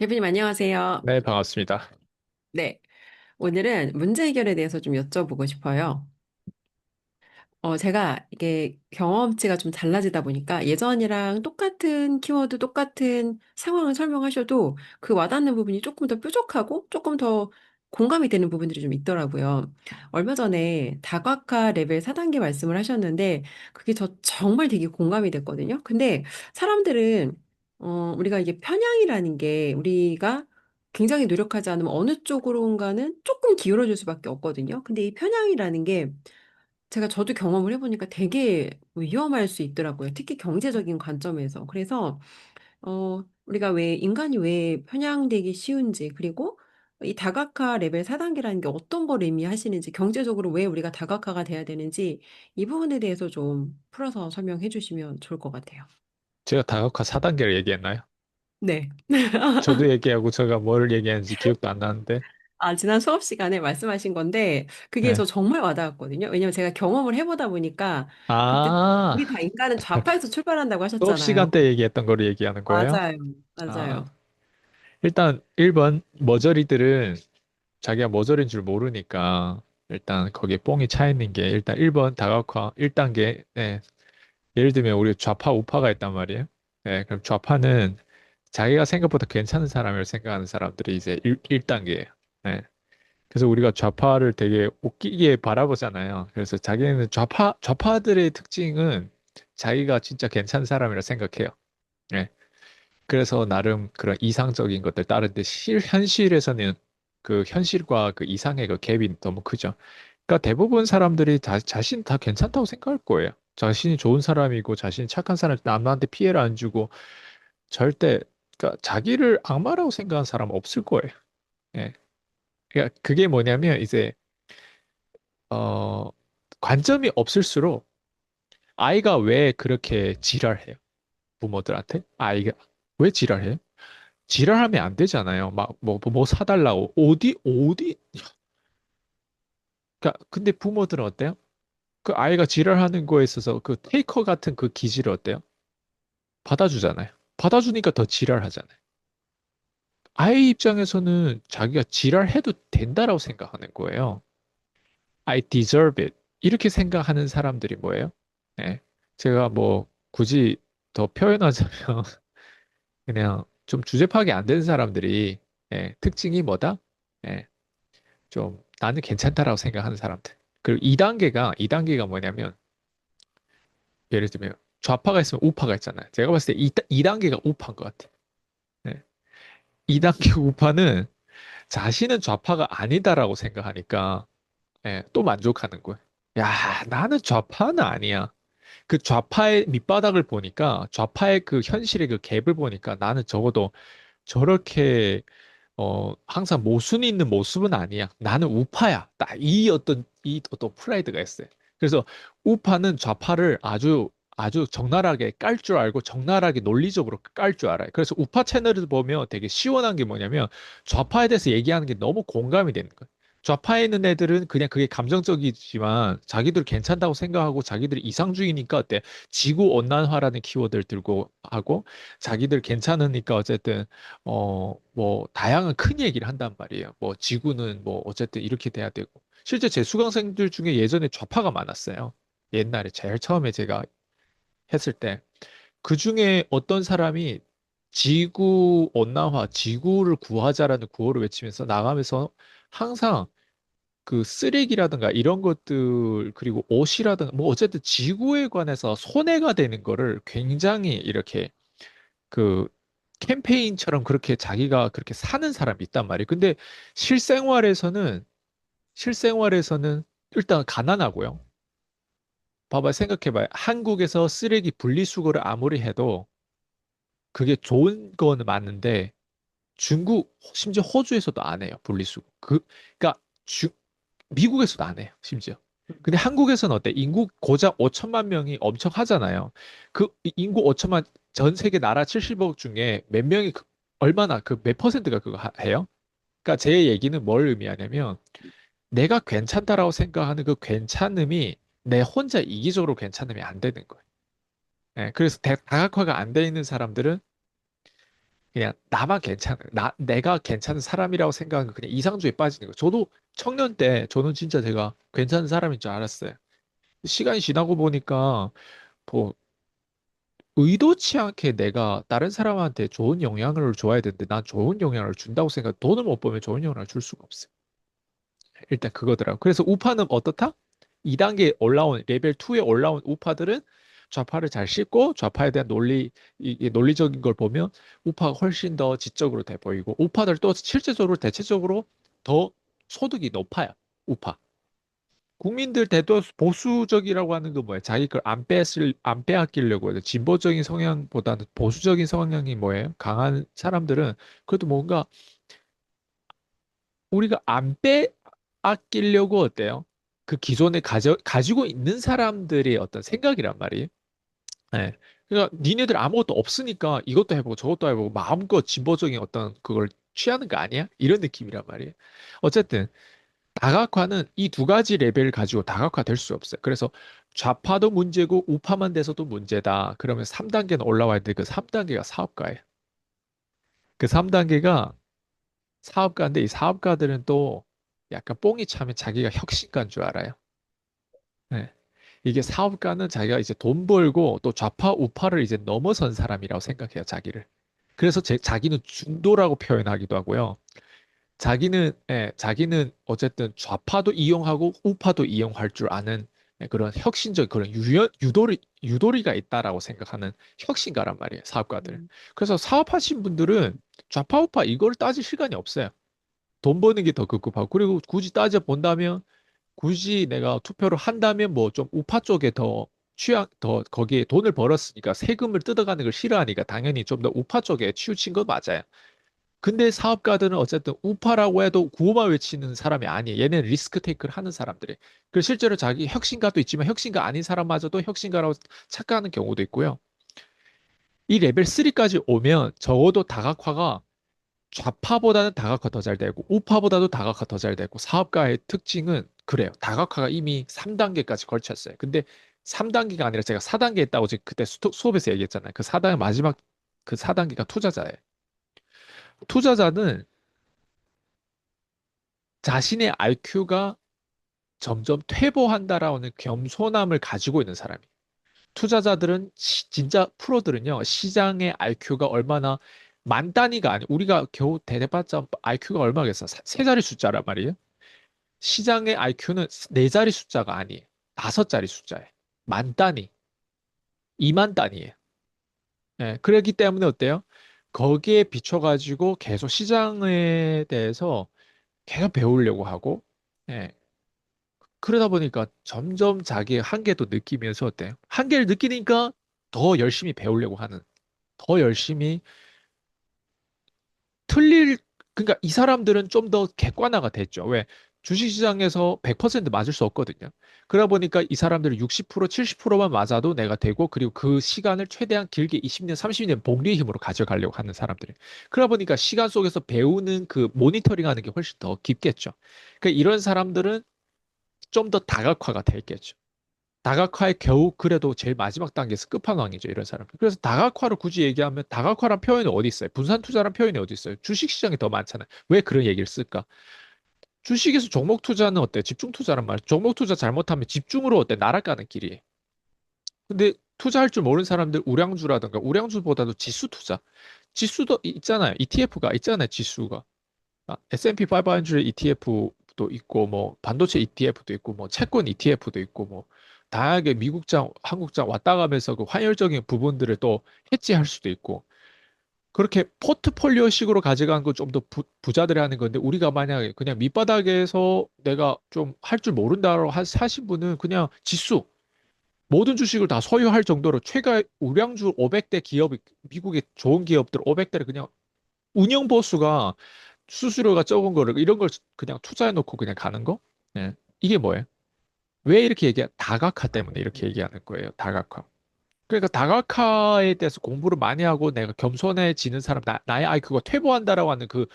대표님, 안녕하세요. 네, 반갑습니다. 네. 오늘은 문제 해결에 대해서 좀 여쭤보고 싶어요. 제가 이게 경험치가 좀 달라지다 보니까 예전이랑 똑같은 키워드, 똑같은 상황을 설명하셔도 그 와닿는 부분이 조금 더 뾰족하고 조금 더 공감이 되는 부분들이 좀 있더라고요. 얼마 전에 다각화 레벨 4단계 말씀을 하셨는데 그게 저 정말 되게 공감이 됐거든요. 근데 사람들은 우리가 이게 편향이라는 게 우리가 굉장히 노력하지 않으면 어느 쪽으로인가는 조금 기울어질 수밖에 없거든요. 근데 이 편향이라는 게 저도 경험을 해보니까 되게 위험할 수 있더라고요. 특히 경제적인 관점에서. 그래서, 우리가 인간이 왜 편향되기 쉬운지, 그리고 이 다각화 레벨 4단계라는 게 어떤 걸 의미하시는지, 경제적으로 왜 우리가 다각화가 돼야 되는지, 이 부분에 대해서 좀 풀어서 설명해 주시면 좋을 것 같아요. 제가 다각화 4단계를 얘기했나요? 네. 저도 얘기하고 제가 뭘 얘기했는지 기억도 안 나는데. 지난 수업 시간에 말씀하신 건데, 그게 저 네. 정말 와닿았거든요. 왜냐면 제가 경험을 해보다 보니까, 그때 아, 우리 다 인간은 좌파에서 출발한다고 수업 하셨잖아요. 시간 때 얘기했던 거를 얘기하는 거예요? 맞아요. 아, 맞아요. 일단 1번 머저리들은 자기가 머저리인 줄 모르니까 일단 거기에 뽕이 차 있는 게 일단 1번 다각화 1단계. 네. 예를 들면 우리 좌파 우파가 있단 말이에요. 네, 그럼 좌파는 자기가 생각보다 괜찮은 사람을 생각하는 사람들이 이제 1단계예요. 그래서 우리가 좌파를 되게 웃기게 바라보잖아요. 그래서 자기는 좌파들의 특징은 자기가 진짜 괜찮은 사람이라 생각해요. 예. 그래서 나름 그런 이상적인 것들 따르는데 현실에서는 그 현실과 그 이상의 그 갭이 너무 크죠. 그러니까 대부분 사람들이 자신 다 괜찮다고 생각할 거예요. 자신이 좋은 사람이고 자신이 착한 사람, 남한테 피해를 안 주고 절대 그러니까 자기를 악마라고 생각하는 사람 없을 거예요. 예. 그러니까 그게 뭐냐면 이제 어, 관점이 없을수록 아이가 왜 그렇게 지랄해요? 부모들한테? 아이가 왜 지랄해요? 지랄하면 안 되잖아요. 막 뭐 사달라고. 어디? 그러니까 근데 부모들은 어때요? 그 아이가 지랄하는 거에 있어서 그 테이커 같은 그 기질을 어때요? 받아주잖아요. 받아주니까 더 지랄하잖아요. 아이 입장에서는 자기가 지랄해도 된다라고 생각하는 거예요. I deserve it. 이렇게 생각하는 사람들이 뭐예요? 네. 제가 뭐 굳이 더 표현하자면 그냥 좀 주제 파악이 안 되는 사람들이 특징이 뭐다? 예, 좀 나는 괜찮다라고 생각하는 사람들. 그리고 2단계가 뭐냐면 예를 들면 좌파가 있으면 우파가 있잖아요. 제가 봤을 때 2단계가 우파인 것 같아요. 예. 2단계 우파는 자신은 좌파가 아니다라고 생각하니까 또 만족하는 거예요. 야, 나는 좌파는 아니야. 그 좌파의 밑바닥을 보니까 좌파의 그 현실의 그 갭을 보니까 나는 적어도 저렇게 항상 모순이 있는 모습은 아니야. 나는 우파야. 딱 이 어떤 프라이드가 있어요. 그래서 우파는 좌파를 아주 적나라하게 깔 줄 알고 적나라하게 논리적으로 깔 줄 알아요. 그래서 우파 채널을 보면 되게 시원한 게 뭐냐면 좌파에 대해서 얘기하는 게 너무 공감이 되는 거예요. 좌파에 있는 애들은 그냥 그게 감정적이지만 자기들 괜찮다고 생각하고 자기들이 이상주의니까 어때? 지구 온난화라는 키워드를 들고 하고 자기들 괜찮으니까 어쨌든 뭐, 다양한 큰 얘기를 한단 말이에요. 뭐, 지구는 뭐, 어쨌든 이렇게 돼야 되고. 실제 제 수강생들 중에 예전에 좌파가 많았어요. 옛날에 제일 처음에 제가 했을 때. 그 중에 어떤 사람이 지구 온난화, 지구를 구하자라는 구호를 외치면서 나가면서 항상 그 쓰레기라든가 이런 것들, 그리고 옷이라든가, 뭐, 어쨌든 지구에 관해서 손해가 되는 거를 굉장히 이렇게 그 캠페인처럼 그렇게 자기가 그렇게 사는 사람이 있단 말이에요. 근데 실생활에서는 실생활에서는 일단 가난하고요. 봐봐, 생각해봐요. 한국에서 쓰레기 분리수거를 아무리 해도 그게 좋은 거는 맞는데 중국, 심지어 호주에서도 안 해요. 분리수거. 그러니까 미국에서도 안 해요. 심지어. 근데 한국에서는 어때? 인구 고작 5천만 명이 엄청 하잖아요. 인구 5천만 전 세계 나라 70억 중에 몇 명이 얼마나 그 몇 퍼센트가 그거 해요? 그러니까 제 얘기는 뭘 의미하냐면 내가 괜찮다라고 생각하는 그 괜찮음이 내 혼자 이기적으로 괜찮음이 안 되는 거예요. 그래서 다각화가 안 돼 있는 사람들은 그냥 나만 괜찮은, 내가 괜찮은 사람이라고 생각하는 그냥 이상주의에 빠지는 거. 저도 청년 때 저는 진짜 제가 괜찮은 사람인 줄 알았어요. 시간이 지나고 보니까 뭐 의도치 않게 내가 다른 사람한테 좋은 영향을 줘야 되는데 난 좋은 영향을 준다고 생각, 돈을 못 벌면 좋은 영향을 줄 수가 없어요. 일단 그거더라고. 그래서 우파는 어떻다? 2단계 올라온 레벨 2에 올라온 우파들은 좌파를 잘 씹고 좌파에 대한 이 논리적인 걸 보면 우파가 훨씬 더 지적으로 돼 보이고 우파들 또 실제적으로 대체적으로 더 소득이 높아요. 우파. 국민들 대도 보수적이라고 하는 건 뭐예요? 자기 걸 안 빼앗기려고 해요. 진보적인 성향보다는 보수적인 성향이 뭐예요? 강한 사람들은 그래도 뭔가 우리가 안 빼앗기려고 어때요? 그 기존에 가지고 있는 사람들의 어떤 생각이란 말이에요. 네. 그러니까 니네들 아무것도 없으니까 이것도 해보고 저것도 해보고 마음껏 진보적인 어떤 그걸 취하는 거 아니야? 이런 느낌이란 말이에요. 어쨌든 다각화는 이 두 가지 레벨을 가지고 다각화 될 수 없어요. 그래서 좌파도 문제고 우파만 돼서도 문제다. 그러면 3단계는 올라와야 돼. 그 3단계가 사업가예요. 그 3단계가 사업가인데 이 사업가들은 또 약간 뽕이 차면 자기가 혁신가인 줄 알아요. 네. 이게 사업가는 자기가 이제 돈 벌고 또 좌파 우파를 이제 넘어선 사람이라고 생각해요, 자기를. 그래서 자기는 중도라고 표현하기도 하고요. 자기는 어쨌든 좌파도 이용하고 우파도 이용할 줄 아는 그런 혁신적 그런 유도리가 있다라고 생각하는 혁신가란 말이에요, 사업가들. 음, 그래서 사업하신 분들은 좌파 우파 이걸 따질 시간이 없어요. 돈 버는 게 더 급급하고 그리고 굳이 따져 본다면 굳이 내가 투표를 한다면 뭐 좀 우파 쪽에 더 거기에 돈을 벌었으니까 세금을 뜯어가는 걸 싫어하니까 당연히 좀 더 우파 쪽에 치우친 거 맞아요. 근데 사업가들은 어쨌든 우파라고 해도 구호만 외치는 사람이 아니에요. 얘네는 리스크 테이크를 하는 사람들이. 그리고 실제로 자기 혁신가도 있지만 혁신가 아닌 사람마저도 혁신가라고 착각하는 경우도 있고요. 이 레벨 3까지 오면 적어도 다각화가 좌파보다는 다각화 더 잘 되고 우파보다도 다각화 더 잘 되고 사업가의 특징은 그래요. 다각화가 이미 3단계까지 걸쳤어요. 근데 3단계가 아니라 제가 4단계 했다고 그때 수업에서 얘기했잖아요. 그 4단계 마지막 그 4단계가 투자자예요. 투자자는 자신의 IQ가 점점 퇴보한다라는 겸손함을 가지고 있는 사람이에요. 투자자들은 진짜 프로들은요, 시장의 IQ가 얼마나 만 단위가 아니, 우리가 겨우 대대봤자 IQ가 얼마겠어? 세 자리 숫자란 말이에요. 시장의 IQ는 네 자리 숫자가 아니에요. 다섯 자리 숫자예요. 만 단위, 2만 단위예요. 예, 그렇기 때문에 어때요? 거기에 비춰가지고 계속 시장에 대해서 계속 배우려고 하고, 예, 그러다 보니까 점점 자기의 한계도 느끼면서 어때요? 한계를 느끼니까 더 열심히 배우려고 하는, 더 열심히 틀릴, 그러니까 이 사람들은 좀 더 객관화가 됐죠. 왜? 주식시장에서 100% 맞을 수 없거든요. 그러다 보니까 이 사람들은 60%, 70%만 맞아도 내가 되고, 그리고 그 시간을 최대한 길게 20년, 30년 복리의 힘으로 가져가려고 하는 사람들이. 그러다 보니까 시간 속에서 배우는 그 모니터링 하는 게 훨씬 더 깊겠죠. 그러니까 이런 사람들은 좀 더 다각화가 됐겠죠. 다각화에 겨우 그래도 제일 마지막 단계에서 끝판왕이죠, 이런 사람. 그래서 다각화를 굳이 얘기하면 다각화란 표현이 어디 있어요? 분산 투자란 표현이 어디 있어요? 주식 시장이 더 많잖아요. 왜 그런 얘기를 쓸까? 주식에서 종목 투자는 어때? 집중 투자란 말이에요. 종목 투자 잘못하면 집중으로 어때? 날아가는 길이에요. 근데 투자할 줄 모르는 사람들 우량주라든가 우량주보다도 지수 투자. 지수도 있잖아요. ETF가 있잖아요, 지수가. S&P 500 ETF도 있고 뭐 반도체 ETF도 있고 뭐 채권 ETF도 있고 뭐 다양하게 미국장, 한국장 왔다 가면서 그 환율적인 부분들을 또 해지할 수도 있고 그렇게 포트폴리오식으로 가져가는 건 좀 더 부자들이 하는 건데 우리가 만약에 그냥 밑바닥에서 내가 좀 할 줄 모른다고 하신 분은 그냥 지수 모든 주식을 다 소유할 정도로 최가 우량주 500대 기업이 미국의 좋은 기업들 500대를 그냥 운영 보수가 수수료가 적은 거를 이런 걸 그냥 투자해 놓고 그냥 가는 거? 예. 이게 뭐예요? 왜 이렇게 다각화 때문에 이렇게 얘기하는 거예요. 다각화. 그러니까 다각화에 대해서 공부를 많이 하고 내가 겸손해지는 사람, 나의 아이큐가 퇴보한다라고 하는 그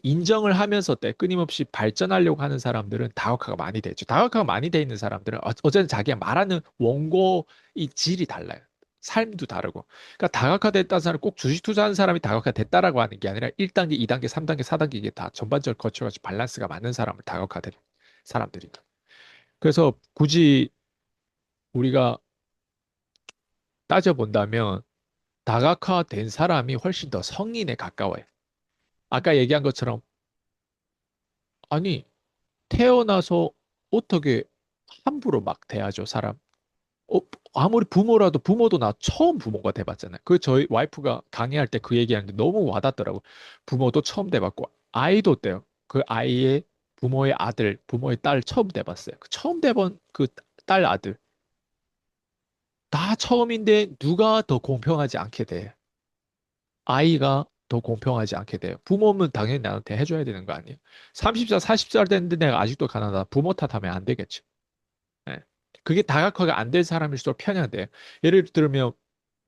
인정을 하면서 때 끊임없이 발전하려고 하는 사람들은 다각화가 많이 되죠. 다각화가 많이 돼 있는 사람들은 어쨌든 자기가 말하는 원고의 질이 달라요. 삶도 다르고. 그러니까 다각화됐다는 사람은 꼭 주식 투자하는 사람이 다각화됐다라고 하는 게 아니라 1단계, 2단계, 3단계, 4단계 이게 다 전반적으로 거쳐가지고 밸런스가 맞는 사람을 다각화된 사람들이다. 그래서 굳이 우리가 따져본다면 다각화된 사람이 훨씬 더 성인에 가까워요. 아까 얘기한 것처럼 아니 태어나서 어떻게 함부로 막 대하죠, 사람. 어, 아무리 부모라도 부모도 나 처음 부모가 돼봤잖아요. 그 저희 와이프가 강의할 때 그 얘기하는데 너무 와닿더라고. 부모도 처음 돼봤고 아이도 어때요? 그 아이의 부모의 아들, 부모의 딸 처음 돼봤어요. 그 처음 돼본 그 딸 아들 다 처음인데 누가 더 공평하지 않게 돼? 아이가 더 공평하지 않게 돼요. 부모면 당연히 나한테 해줘야 되는 거 아니에요? 30살, 40살 됐는데 내가 아직도 가난하다. 부모 탓하면 안 되겠죠. 예. 그게 다각화가 안 된 사람일수록 편향돼요. 예를 들면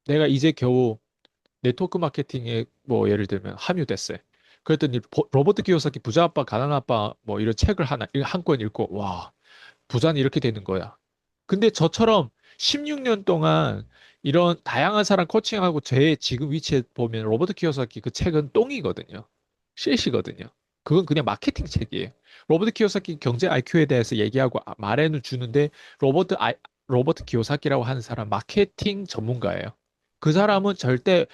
내가 이제 겨우 네트워크 마케팅에 뭐 예를 들면 함유됐어요. 그랬더니 로버트 키요사키 부자 아빠 가난 아빠 뭐 이런 책을 하나 한 권 읽고 와 부자는 이렇게 되는 거야. 근데 저처럼 16년 동안 이런 다양한 사람 코칭하고 제 지금 위치에 보면 로버트 키요사키 그 책은 똥이거든요. 실시거든요. 그건 그냥 마케팅 책이에요. 로버트 키요사키 경제 IQ에 대해서 얘기하고 말해는 주는데 로버트 키요사키라고 하는 사람 마케팅 전문가예요. 그 사람은 절대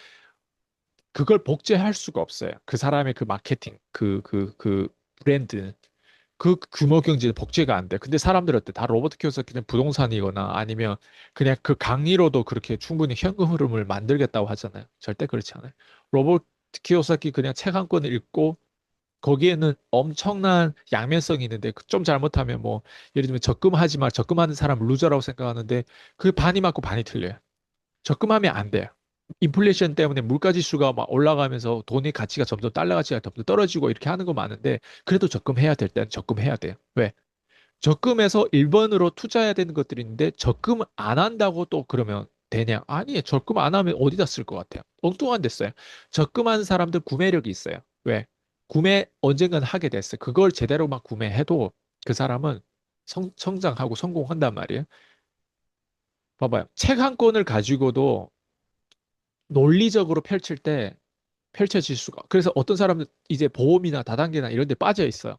그걸 복제할 수가 없어요. 그 사람의 그 마케팅, 그 브랜드. 그 규모 경제는 복제가 안 돼. 근데 사람들 어때? 다 로버트 키오사키는 부동산이거나 아니면 그냥 그 강의로도 그렇게 충분히 현금 흐름을 만들겠다고 하잖아요. 절대 그렇지 않아요. 로버트 키오사키 그냥 책 한 권을 읽고 거기에는 엄청난 양면성이 있는데 좀 잘못하면 뭐 예를 들면 적금하지 마. 적금하는 사람 루저라고 생각하는데 그 반이 맞고 반이 틀려요. 적금하면 안 돼요. 인플레이션 때문에 물가 지수가 막 올라가면서 돈의 가치가 점점 달러 가치가 점점 떨어지고 이렇게 하는 거 많은데 그래도 적금해야 될 때는 적금해야 돼요. 왜? 적금해서 1번으로 투자해야 되는 것들이 있는데 적금 안 한다고 또 그러면 되냐? 아니, 적금 안 하면 어디다 쓸 것 같아요? 엉뚱한 데 써요. 적금하는 사람들 구매력이 있어요. 왜? 구매 언젠간 하게 됐어요. 그걸 제대로 막 구매해도 그 사람은 성장하고 성공한단 말이에요. 봐봐요. 책 한 권을 가지고도 논리적으로 펼칠 때 펼쳐질 수가. 그래서 어떤 사람들 이제 보험이나 다단계나 이런 데 빠져 있어요.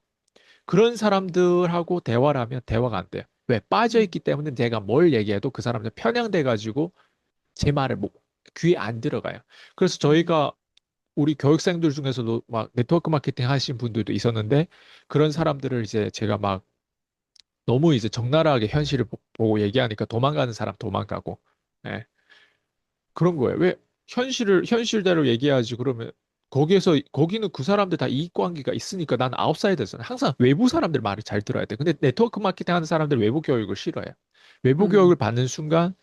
그런 사람들하고 대화를 하면 대화가 안 돼요. 왜? 빠져 있기 때문에 제가 뭘 얘기해도 그 사람들 편향돼 가지고 제 말을 뭐 귀에 안 들어가요. 그래서 저희가 우리 교육생들 중에서도 막 네트워크 마케팅 하신 분들도 있었는데 그런 사람들을 이제 제가 막 너무 이제 적나라하게 현실을 보고 얘기하니까 도망가는 사람 도망가고. 예. 그런 거예요. 왜 현실대로 얘기하지 그러면 거기는 그 사람들 다 이익관계가 있으니까 난 아웃사이더잖아. 항상 외부 사람들 말을 잘 들어야 돼. 근데 네트워크 마케팅 하는 사람들 외부 교육을 싫어해요. 외부 교육을 음, 받는 순간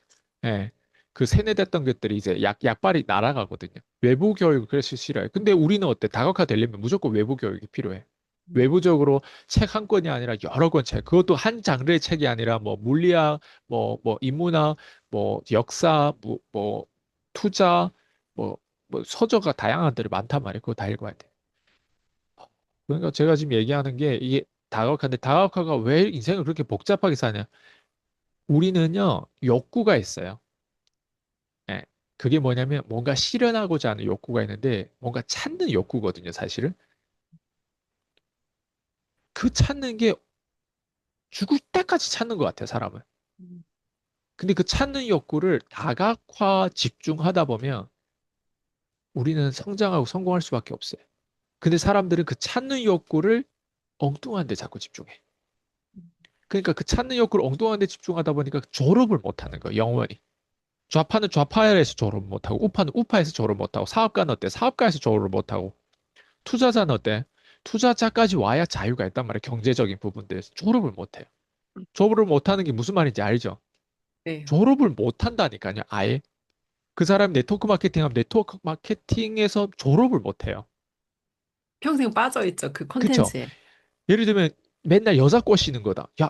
예, 그 세뇌됐던 것들이 이제 약발이 날아가거든요. 외부 교육을 그래서 싫어요. 근데 우리는 어때? 다각화 되려면 무조건 외부 교육이 필요해. 외부적으로 책 한 권이 아니라 여러 권 책. 그것도 한 장르의 책이 아니라 뭐 물리학, 뭐 인문학, 뭐 역사, 뭐 투자, 뭐, 뭐 서적가 다양한 들이 많단 말이에요. 그거 다 읽어야 돼. 그러니까 제가 지금 얘기하는 게 이게 다각화인데 다각화가 왜 인생을 그렇게 복잡하게 사냐? 우리는요 욕구가 있어요. 예. 그게 뭐냐면 뭔가 실현하고자 하는 욕구가 있는데 뭔가 찾는 욕구거든요, 사실은. 그 찾는 게 죽을 때까지 찾는 것 같아요, 사람은. 근데 그 찾는 욕구를 다각화 집중하다 보면 우리는 성장하고 성공할 수밖에 없어요. 근데 사람들은 그 찾는 욕구를 엉뚱한 데 자꾸 집중해. 그러니까 그 찾는 욕구를 엉뚱한 데 집중하다 보니까 졸업을 못 하는 거예요, 영원히. 좌파는 좌파에서 졸업 못 하고, 우파는 우파에서 졸업 못 하고, 사업가는 어때? 사업가에서 졸업을 못 하고, 투자자는 어때? 투자자까지 와야 자유가 있단 말이에요, 경제적인 부분들에서. 졸업을 못 해요. 졸업을 못 하는 게 무슨 말인지 알죠? 네. 졸업을 못 한다니까요, 아예. 그 사람 네트워크 마케팅 하면 네트워크 마케팅에서 졸업을 못 해요. 평생 빠져 있죠, 그 그쵸? 콘텐츠에. 예를 들면 맨날 여자 꼬시는 거다. 야,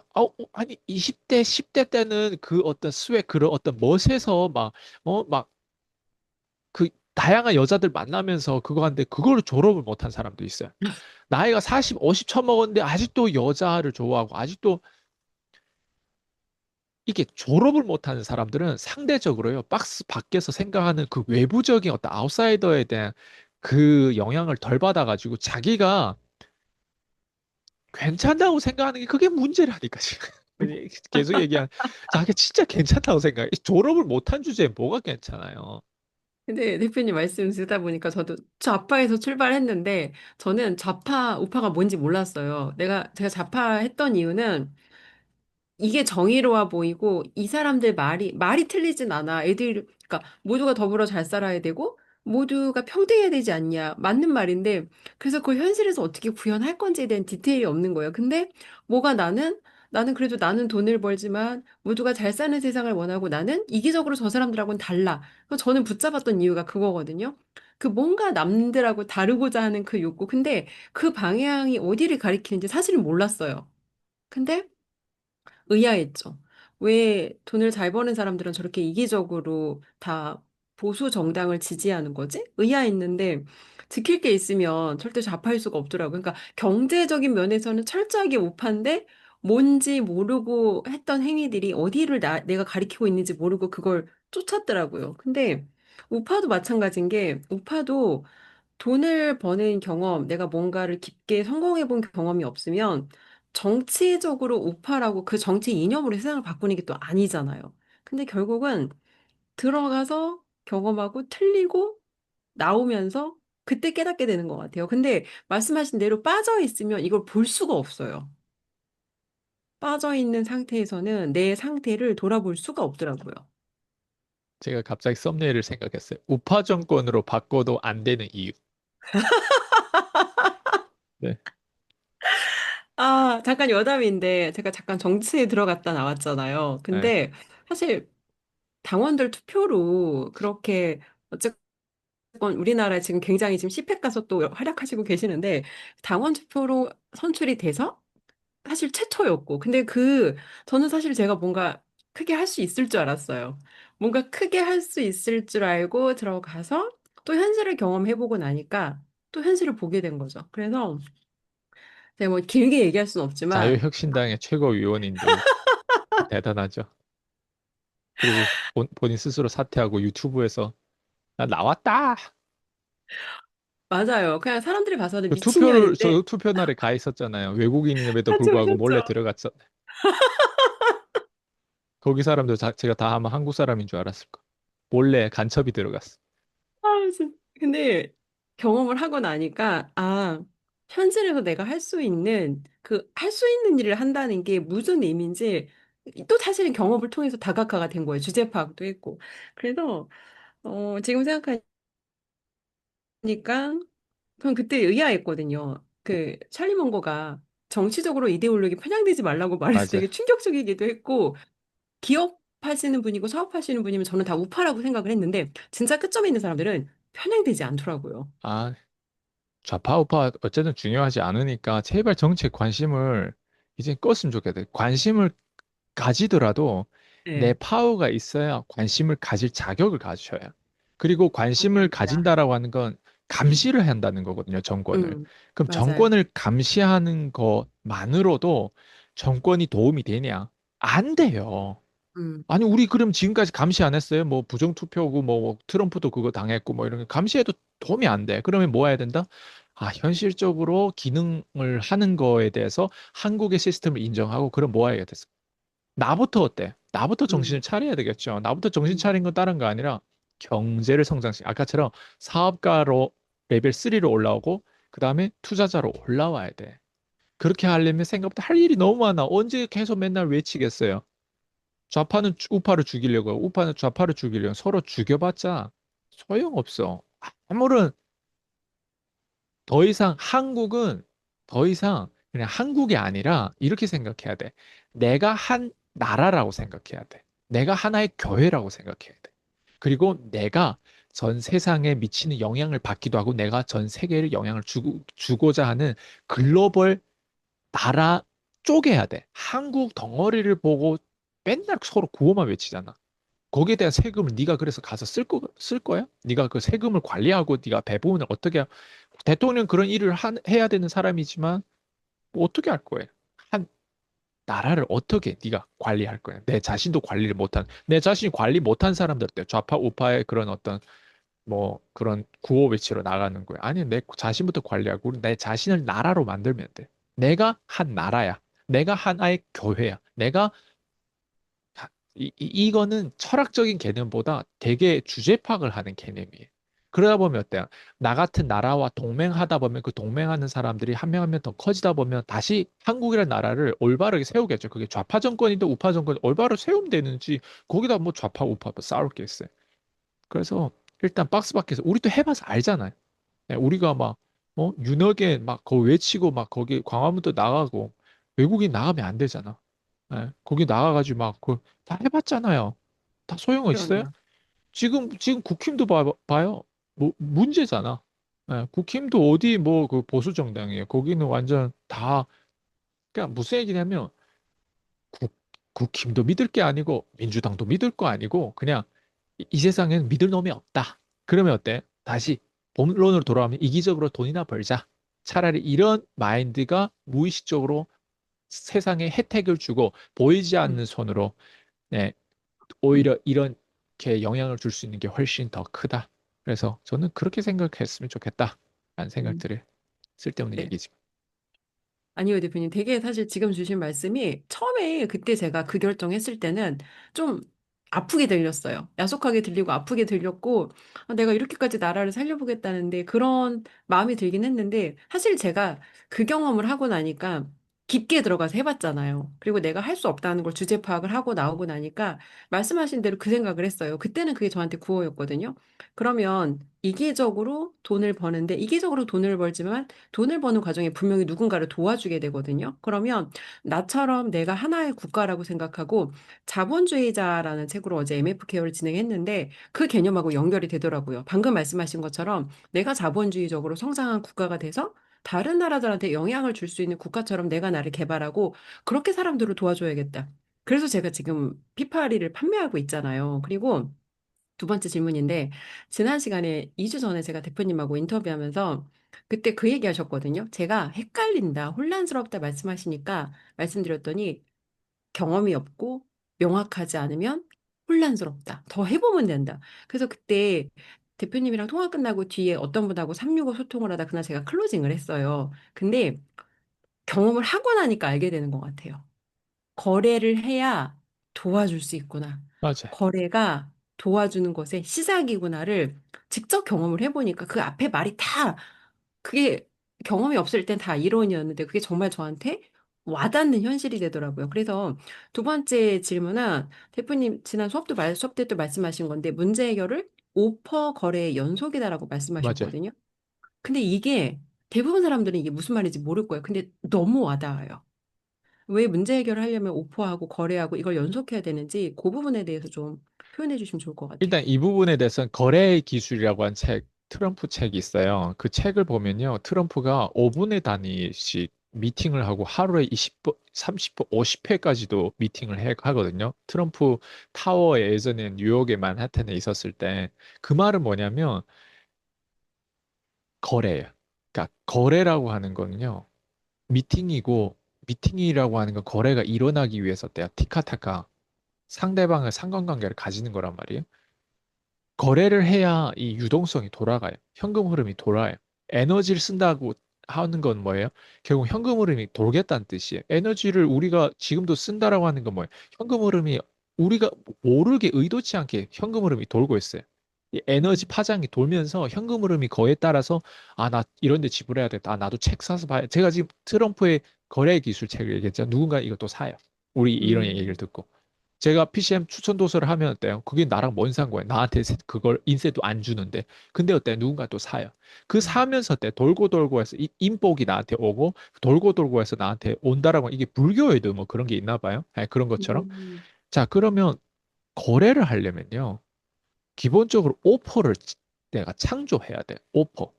아니 20대, 10대 때는 그 어떤 스웩 그런 어떤 멋에서 막 그 다양한 여자들 만나면서 그거 하는데 그거를 졸업을 못한 사람도 있어요. 나이가 40, 50 쳐먹었는데 아직도 여자를 좋아하고 아직도 이게 졸업을 못하는 사람들은 상대적으로요, 박스 밖에서 생각하는 그 외부적인 어떤 아웃사이더에 대한 그 영향을 덜 받아가지고 자기가 괜찮다고 생각하는 게 그게 문제라니까, 지금. 계속 얘기한, 자기가 진짜 괜찮다고 생각해. 졸업을 못한 주제에 뭐가 괜찮아요? 근데 대표님 말씀 듣다 보니까 저도 좌파에서 출발했는데 저는 좌파, 우파가 뭔지 몰랐어요. 제가 좌파 했던 이유는 이게 정의로워 보이고 이 사람들 말이 틀리진 않아. 그러니까 모두가 더불어 잘 살아야 되고 모두가 평등해야 되지 않냐. 맞는 말인데 그래서 그걸 현실에서 어떻게 구현할 건지에 대한 디테일이 없는 거예요. 근데 뭐가 나는 그래도 나는 돈을 벌지만 모두가 잘 사는 세상을 원하고 나는 이기적으로 저 사람들하고는 달라. 그래서 저는 붙잡았던 이유가 그거거든요. 그 뭔가 남들하고 다르고자 하는 그 욕구. 근데 그 방향이 어디를 가리키는지 사실은 몰랐어요. 근데 의아했죠. 왜 돈을 잘 버는 사람들은 저렇게 이기적으로 다 보수 정당을 지지하는 거지? 의아했는데 지킬 게 있으면 절대 좌파일 수가 없더라고요. 그러니까 경제적인 면에서는 철저하게 우파인데 뭔지 모르고 했던 행위들이 어디를 내가 가리키고 있는지 모르고 그걸 쫓았더라고요. 근데 우파도 마찬가지인 게 우파도 돈을 버는 경험, 내가 뭔가를 깊게 성공해 본 경험이 없으면 정치적으로 우파라고 그 정치 이념으로 세상을 바꾸는 게 또 아니잖아요. 근데 결국은 들어가서 경험하고 틀리고 나오면서 그때 깨닫게 되는 것 같아요. 근데 말씀하신 대로 빠져 있으면 이걸 볼 수가 없어요. 빠져 있는 상태에서는 내 상태를 돌아볼 수가 없더라고요. 제가 갑자기 썸네일을 생각했어요. 우파 정권으로 바꿔도 안 되는 이유. 네, 아, 잠깐 여담인데 제가 잠깐 정치에 들어갔다 나왔잖아요. 네. 근데 사실 당원들 투표로 그렇게 어쨌건 우리나라 지금 굉장히 지금 시팩 가서 또 활약하시고 계시는데 당원 투표로 선출이 돼서 사실 최초였고 근데 저는 사실 제가 뭔가 크게 할 수 있을 줄 알았어요. 뭔가 크게 할 수 있을 줄 알고 들어가서 또 현실을 경험해보고 나니까 또 현실을 보게 된 거죠. 그래서 제가 뭐 길게 얘기할 수는 없지만 자유혁신당의 최고위원인데 대단하죠. 그리고 본인 스스로 사퇴하고 유튜브에서 나 나왔다. 맞아요. 그냥 사람들이 봐서는 그 투표를 미친년인데 저 투표 날에 가 있었잖아요. 외국인임에도 하죠, 불구하고 몰래 하죠. 들어갔어. 거기 사람들 제가 다 아마 한국 사람인 줄 알았을 거. 몰래 간첩이 들어갔어. 근데 경험을 하고 나니까, 현실에서 내가 할 수 있는 일을 한다는 게 무슨 의미인지, 또 사실은 경험을 통해서 다각화가 된 거예요. 주제 파악도 했고. 그래서, 지금 생각하니까, 전 그때 의아했거든요. 찰리 먼거가 정치적으로 이데올로기 편향되지 말라고 말해서 맞아. 되게 충격적이기도 했고, 기업하시는 분이고 사업하시는 분이면 저는 다 우파라고 생각을 했는데, 진짜 끝점에 있는 사람들은 편향되지 않더라고요. 아, 좌파 우파 어쨌든 중요하지 않으니까 제발 정치에 관심을 이제 껐으면 좋겠다. 관심을 가지더라도 내 네. 파워가 있어야 관심을 가질 자격을 가져야. 그리고 관심을 동의합니다. 가진다라고 하는 건 감시를 한다는 거거든요, 정권을. 그럼 맞아요. 정권을 감시하는 것만으로도 정권이 도움이 되냐? 안 돼요. 음, 아니, 우리 그럼 지금까지 감시 안 했어요? 뭐 부정투표고 뭐 트럼프도 그거 당했고 뭐 이런 거 감시해도 도움이 안 돼. 그러면 뭐 해야 된다? 아, 현실적으로 기능을 하는 거에 대해서 한국의 시스템을 인정하고 그럼 뭐 해야 됐어? 나부터 어때? 나부터 음, 정신을 차려야 되겠죠. 나부터 정신 음, 차린 건 다른 거 아니라 경제를 성장시 아까처럼 사업가로 레벨 3로 올라오고 그다음에 투자자로 올라와야 돼. 그렇게 하려면 생각보다 할 일이 너무 많아. 언제 계속 맨날 외치겠어요. 좌파는 우파를 죽이려고 하고 우파는 좌파를 죽이려고 서로 죽여봤자 소용없어. 아무런 더 이상 한국은 더 이상 그냥 한국이 아니라 이렇게 생각해야 돼. 내가 한 나라라고 생각해야 돼. 내가 하나의 교회라고 생각해야 돼. 그리고 내가 전 세상에 미치는 영향을 받기도 하고 내가 전 세계를 영향을 주고자 하는 글로벌 나라 쪼개야 돼. 한국 덩어리를 보고 맨날 서로 구호만 외치잖아. 거기에 대한 세금을 네가 그래서 가서 쓸 거야? 네가 그 세금을 관리하고 네가 배분을 어떻게 대통령 그런 일을 해야 되는 사람이지만 뭐 어떻게 할 거예요? 한 나라를 어떻게 네가 관리할 거야? 내 자신도 관리를 못한, 내 자신이 관리 못한 사람들 때 좌파 우파의 그런 어떤 뭐 그런 구호 외치러 나가는 거야. 아니, 내 자신부터 관리하고 우리 내 자신을 나라로 만들면 돼. 내가 한 나라야. 내가 하나의 교회야. 내가 이거는 철학적인 개념보다 되게 주제 파악을 하는 개념이에요. 그러다 보면 어때요? 나 같은 나라와 동맹하다 보면 그 동맹하는 사람들이 한 명 한 명 더 커지다 보면 다시 한국이라는 나라를 올바르게 세우겠죠. 그게 좌파 정권이든 우파 정권 올바로 세우면 되는지 거기다 뭐 좌파 우파 뭐 싸울 게 있어요. 그래서 일단 박스 밖에서 우리도 해봐서 알잖아요. 네, 우리가 막 유너게 막 거 외치고 막 거기 광화문도 나가고 외국인 나가면 안 되잖아. 예, 거기 나가가지고 막 그 다 해봤잖아요. 다 소용있어요? 그러네요. 지금 국힘도 봐요. 뭐 문제잖아. 예, 국힘도 어디 뭐 그 보수 정당이에요. 거기는 완전 다 그러니까 무슨 얘기냐면 국 국힘도 믿을 게 아니고 민주당도 믿을 거 아니고 그냥 이 세상에는 믿을 놈이 없다. 그러면 어때? 다시 본론으로 돌아오면 이기적으로 돈이나 벌자. 차라리 이런 마인드가 무의식적으로 세상에 혜택을 주고 보이지 않는 음, 손으로 네, 오히려 이렇게 영향을 줄 수 있는 게 훨씬 더 크다. 그래서 저는 그렇게 생각했으면 좋겠다. 라는 음, 생각들을 쓸데없는 네. 얘기지만. 아니요, 대표님. 되게 사실 지금 주신 말씀이 처음에 그때 제가 그 결정했을 때는 좀 아프게 들렸어요. 야속하게 들리고 아프게 들렸고, 아, 내가 이렇게까지 나라를 살려보겠다는데 그런 마음이 들긴 했는데, 사실 제가 그 경험을 하고 나니까 깊게 들어가서 해봤잖아요. 그리고 내가 할 수 없다는 걸 주제 파악을 하고 나오고 나니까 말씀하신 대로 그 생각을 했어요. 그때는 그게 저한테 구호였거든요. 그러면 이기적으로 돈을 버는데, 이기적으로 돈을 벌지만 돈을 버는 과정에 분명히 누군가를 도와주게 되거든요. 그러면 나처럼 내가 하나의 국가라고 생각하고 자본주의자라는 책으로 어제 MF 케어를 진행했는데 그 개념하고 연결이 되더라고요. 방금 말씀하신 것처럼 내가 자본주의적으로 성장한 국가가 돼서 다른 나라들한테 영향을 줄 수 있는 국가처럼 내가 나를 개발하고 그렇게 사람들을 도와줘야겠다. 그래서 제가 지금 피파리를 판매하고 있잖아요. 그리고 두 번째 질문인데, 지난 시간에 2주 전에 제가 대표님하고 인터뷰하면서 그때 그 얘기 하셨거든요. 제가 헷갈린다, 혼란스럽다 말씀하시니까 말씀드렸더니 경험이 없고 명확하지 않으면 혼란스럽다. 더 해보면 된다. 그래서 그때 대표님이랑 통화 끝나고 뒤에 어떤 분하고 365 소통을 하다 그날 제가 클로징을 했어요. 근데 경험을 하고 나니까 알게 되는 것 같아요. 거래를 해야 도와줄 수 있구나. 맞아요. 거래가 도와주는 것의 시작이구나를 직접 경험을 해보니까 그 앞에 말이 다 그게 경험이 없을 땐 다 이론이었는데 그게 정말 저한테 와닿는 현실이 되더라고요. 그래서 두 번째 질문은 대표님 지난 수업 때 또 말씀하신 건데 문제 해결을 오퍼 거래의 연속이다라고 맞아요. 말씀하셨거든요. 근데 이게 대부분 사람들은 이게 무슨 말인지 모를 거예요. 근데 너무 와닿아요. 왜 문제 해결을 하려면 오퍼하고 거래하고 이걸 연속해야 되는지 그 부분에 대해서 좀 표현해 주시면 좋을 것 같아요. 일단 이 부분에 대해서는 거래 기술이라고 한 책, 트럼프 책이 있어요. 그 책을 보면요. 트럼프가 5분의 단위씩 미팅을 하고 하루에 20분, 30분, 50회까지도 미팅을 하거든요. 트럼프 타워에 예전에 뉴욕의 만하튼에 있었을 때 그 말은 뭐냐면 거래예요. 그러니까 거래라고 하는 거는요. 미팅이고 미팅이라고 하는 건 거래가 일어나기 위해서 때야 티카타카 상대방의 상관관계를 가지는 거란 말이에요. 거래를 해야 이 유동성이 돌아가요. 현금 흐름이 돌아요. 에너지를 쓴다고 하는 건 뭐예요? 결국 현금 흐름이 돌겠다는 뜻이에요. 에너지를 우리가 지금도 쓴다라고 하는 건 뭐예요? 현금 흐름이 우리가 모르게 의도치 않게 현금 흐름이 돌고 있어요. 이 에너지 음, 파장이 돌면서 현금 흐름이 거에 따라서 아, 나 이런 데 지불해야겠다. 아, 나도 책 사서 봐야. 제가 지금 트럼프의 거래 기술 책을 얘기했잖아요. 누군가 이것도 사요. 우리 이런 얘기를 음, 듣고. 제가 PCM 추천 도서를 하면 어때요? 그게 나랑 뭔 상관이야? 나한테 그걸 인쇄도 안 주는데. 근데 어때? 누군가 또 사요. 그 음, 사면서 때 돌고 돌고 해서 이 인복이 나한테 오고 돌고 돌고 해서 나한테 온다라고 이게 불교에도 뭐 그런 게 있나 봐요. 네, 그런 것처럼. 음, 자, 그러면 거래를 하려면요. 기본적으로 오퍼를 내가 창조해야 돼. 오퍼.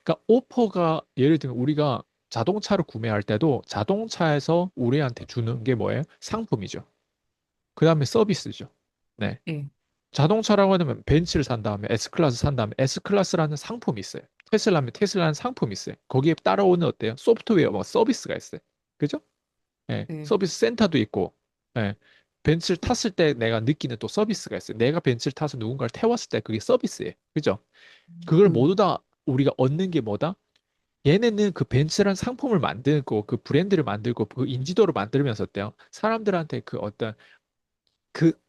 그러니까 오퍼가 예를 들면 우리가 자동차를 구매할 때도 자동차에서 우리한테 주는 게 뭐예요? 상품이죠. 그 다음에 서비스죠. 네. 네. 자동차라고 하면 벤츠를 산 다음에 S클래스 산 다음에 S클래스라는 상품이 있어요. 테슬라면 테슬라는 상품이 있어요. 거기에 따라오는 어때요? 소프트웨어, 뭐 서비스가 있어요. 그죠? 예, 네. 서비스 센터도 있고, 예, 벤츠를 탔을 때 내가 느끼는 또 서비스가 있어요. 내가 벤츠를 타서 누군가를 태웠을 때 그게 서비스예요. 그죠? 그걸 모두 음, 다 우리가 얻는 게 뭐다? 얘네는 그 벤츠란 상품을 만들고 그 브랜드를 만들고 그 인지도를 만들면서 어때요? 사람들한테 그 어떤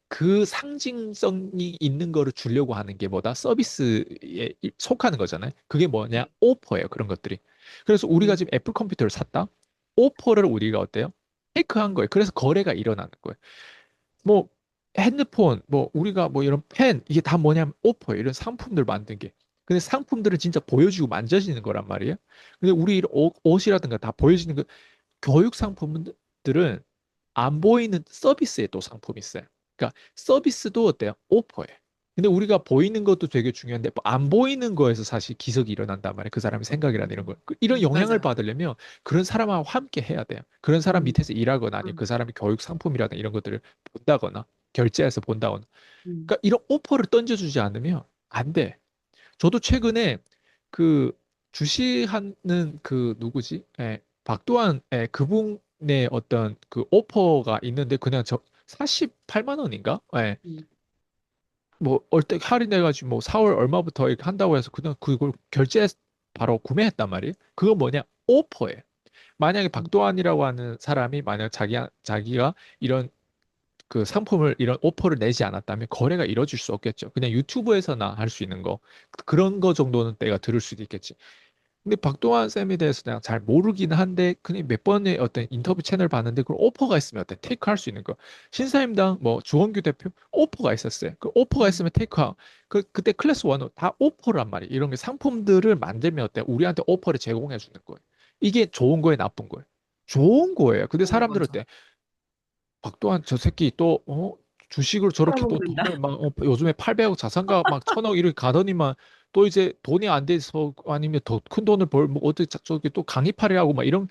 그 상징성이 있는 거를 주려고 하는 게 뭐다? 서비스에 속하는 거잖아요. 그게 뭐냐? 오퍼예요. 그런 것들이. 그래서 우리가 음, 지금 애플 컴퓨터를 샀다? 오퍼를 우리가 어때요? 테이크한 거예요. 그래서 거래가 일어나는 거예요. 뭐 핸드폰, 뭐 우리가 뭐 이런 펜, 이게 다 뭐냐면 오퍼예요. 이런 상품들 만든 게. 근데 상품들은 진짜 보여주고 만져지는 거란 말이에요. 근데 우리 이런 옷이라든가 다 보여지는 거, 교육 상품들은 안 보이는 서비스에 또 상품이 있어요. 그러니까 서비스도 어때요? 오퍼예요. 근데 우리가 보이는 것도 되게 중요한데 뭐안 보이는 거에서 사실 기적이 일어난단 말이에요. 그 사람의 생각이라는 이런 걸. 이런 영향을 맞아. 받으려면 그런 사람하고 함께 해야 돼요. 그런 사람 음, 밑에서 일하거나 아니면 그 음, 사람의 교육 상품이라든가 이런 것들을 본다거나 결제해서 본다거나. 음, 그러니까 이런 오퍼를 던져주지 않으면 안 돼. 저도 최근에 그 주시하는 그 누구지? 예, 박도환 예, 그분의 어떤 그 오퍼가 있는데 그냥 저 48만 원인가? 예. 음, 뭐 얼때 할인해가지고 뭐 4월 얼마부터 이렇게 한다고 해서 그냥 그걸 결제 바로 구매했단 말이에요. 그거 뭐냐? 오퍼예요. 만약에 음, 박도환이라고 하는 사람이 만약 자기가 이런 그 상품을 이런 오퍼를 내지 않았다면 거래가 이루어질 수 없겠죠. 그냥 유튜브에서나 할 수 있는 거 그런 거 정도는 내가 들을 수도 있겠지. 근데 박동환 쌤에 대해서 내가 잘 모르긴 한데 그냥 몇 번의 어떤 인터뷰 채널 봤는데 그 오퍼가 있으면 어때 테이크 할 수 있는 거 신사임당 뭐 주원규 대표 오퍼가 있었어요. 그 오퍼가 음, 있으면 테이크 그때 클래스 원다 오퍼란 말이에요. 이런 게 상품들을 만들면 어때 우리한테 오퍼를 제공해 주는 거예요. 이게 좋은 거예요, 나쁜 거예요? 좋은 거예요. 근데 사람들 맞아. 어때 박도환 저 새끼 또 주식으로 저렇게 또 팔아먹는다. 돈을 막 요즘에 800억 자산가 막 1000억 이렇게 가더니만 또 이제 돈이 안 돼서 아니면 더 큰 돈을 벌뭐 어떻게 저기 또 강의팔이 하고 막 이런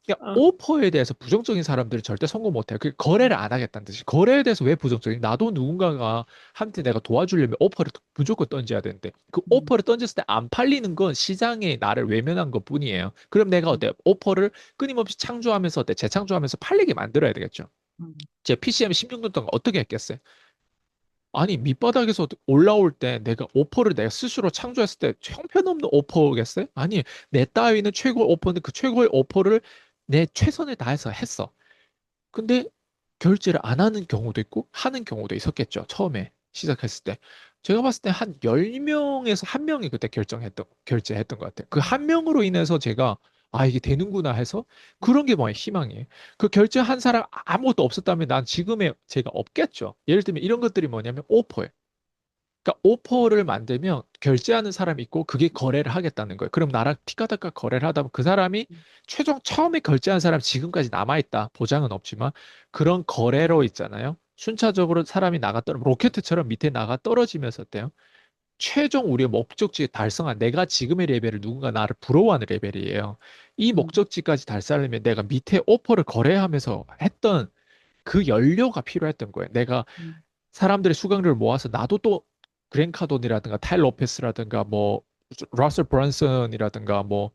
그러니까 어, 오퍼에 대해서 부정적인 사람들은 절대 성공 못 해요. 그 거래를 안 하겠다는 뜻이. 거래에 대해서 왜 부정적인? 나도 누군가가 한테 내가 도와주려면 오퍼를 무조건 던져야 되는데 그 음, 오퍼를 던졌을 때 안 팔리는 건 시장에 나를 외면한 것뿐이에요. 그럼 내가 음, 어때? 오퍼를 끊임없이 창조하면서 어때? 재창조하면서 팔리게 만들어야 되겠죠. 음, 제 PCM 16년 동안 어떻게 했겠어요? 아니, 밑바닥에서 올라올 때 내가 오퍼를 내가 스스로 창조했을 때 형편없는 오퍼겠어요? 아니, 내 따위는 최고 오퍼인데 그 최고의 오퍼를 내 최선을 다해서 했어. 근데 결제를 안 하는 경우도 있고 하는 경우도 있었겠죠. 처음에 시작했을 때. 제가 봤을 때 한 10명에서 한 명이 그때 결제했던 것 같아요. 그 한 명으로 인해서 제가 아, 이게 되는구나 해서 그런 게 뭐예요? 희망이에요. 그 결제한 사람 아무것도 없었다면 난 지금의 제가 없겠죠. 예를 들면 이런 것들이 뭐냐면 오퍼예요. 그러니까 오퍼를 만들면 결제하는 사람이 있고 그게 거래를 하겠다는 거예요. 그럼 나랑 티카타카 거래를 하다 보면 그 사람이 최종 처음에 결제한 사람 지금까지 남아있다. 보장은 없지만 그런 거래로 있잖아요. 순차적으로 사람이 나가 떨어 로켓처럼 밑에 나가 떨어지면서 어때요? 최종 우리의 목적지에 달성한 내가 지금의 레벨을 누군가 나를 부러워하는 레벨이에요. 이 음, 목적지까지 달성하려면 내가 밑에 오퍼를 거래하면서 했던 그 연료가 필요했던 거예요. 내가 음, 사람들의 수강료를 모아서 나도 또 그랜카돈이라든가 타일 로페스라든가 뭐 러셀 브런슨이라든가 뭐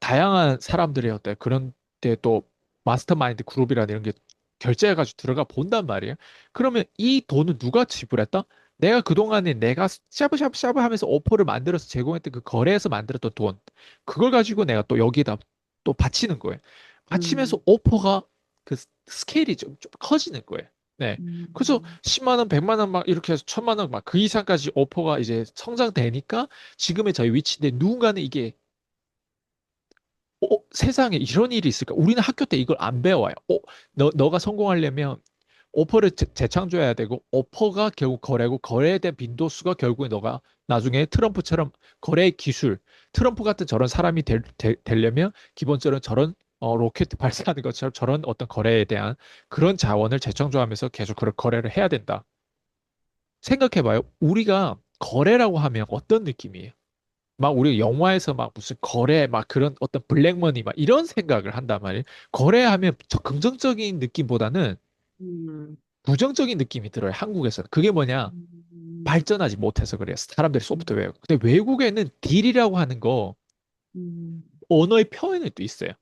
다양한 사람들의 어떤 그런 데 또 마스터마인드 그룹이라는 이런 게 결제해가지고 들어가 본단 말이에요. 그러면 이 돈은 누가 지불했다? 내가 그동안에 내가 샤브샤브샤브 하면서 오퍼를 만들어서 제공했던 그 거래에서 만들었던 돈 그걸 가지고 내가 또 여기다 또 바치는 거예요. 바치면서 음, 오퍼가 그 스케일이 좀 커지는 거예요. 네. 그래서 음, 10만 원, 100만 원 막 이렇게 해서 1000만 원 막 그 이상까지 오퍼가 이제 성장되니까 지금의 저희 위치인데 누군가는 이게 세상에 이런 일이 있을까? 우리는 학교 때 이걸 안 배워요. 너가 성공하려면 오퍼를 재창조해야 되고 오퍼가 결국 거래고 거래에 대한 빈도수가 결국에 너가 나중에 트럼프처럼 거래의 기술 트럼프 같은 저런 사람이 되려면 기본적으로 저런 로켓 발사하는 것처럼 저런 어떤 거래에 대한 그런 자원을 재창조하면서 계속 그런 거래를 해야 된다. 생각해봐요. 우리가 거래라고 하면 어떤 느낌이에요? 막 우리 영화에서 막 무슨 거래 막 그런 어떤 블랙머니 막 이런 생각을 한단 말이에요. 거래하면 저 긍정적인 느낌보다는 음, 부정적인 느낌이 들어요. 한국에서는. 그게 뭐냐? 음, 발전하지 못해서 그래요. 사람들이 음, 소프트웨어. 근데 외국에는 딜이라고 하는 거 음, 언어의 표현이 또 있어요.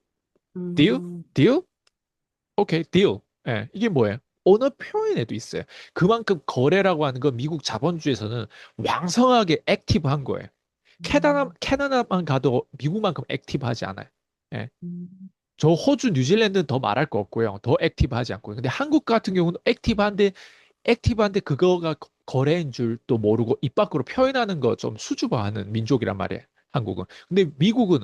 딜? 음, 딜? 오케이, 딜. 예, 이게 뭐예요? 언어 표현에도 있어요. 그만큼 거래라고 하는 건 미국 자본주의에서는 왕성하게 액티브한 거예요. 음, 캐나다만 가도 미국만큼 액티브하지 않아요. 예. 음, 저 호주, 뉴질랜드는 더 말할 거 없고요. 더 액티브하지 않고요. 근데 한국 같은 경우는 액티브한데 그거가 거래인 줄도 모르고 입 밖으로 표현하는 거 좀 수줍어하는 민족이란 말이에요. 한국은. 근데 미국은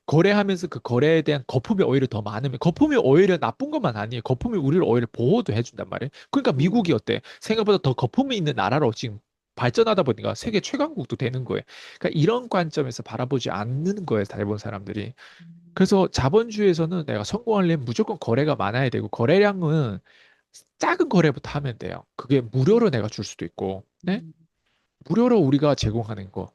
거래하면서 그 거래에 대한 거품이 오히려 더 많으면 거품이 오히려 나쁜 것만 아니에요. 거품이 우리를 오히려 보호도 해준단 말이에요. 그러니까 미국이 음, 어때? 생각보다 더 거품이 있는 나라로 지금 발전하다 보니까 세계 최강국도 되는 거예요. 그러니까 이런 관점에서 바라보지 않는 거예요. 대부분 사람들이. 그래서 자본주의에서는 내가 성공하려면 무조건 거래가 많아야 되고 거래량은 작은 거래부터 하면 돼요. 그게 무료로 내가 줄 수도 있고, 네? 음, 무료로 우리가 제공하는 거.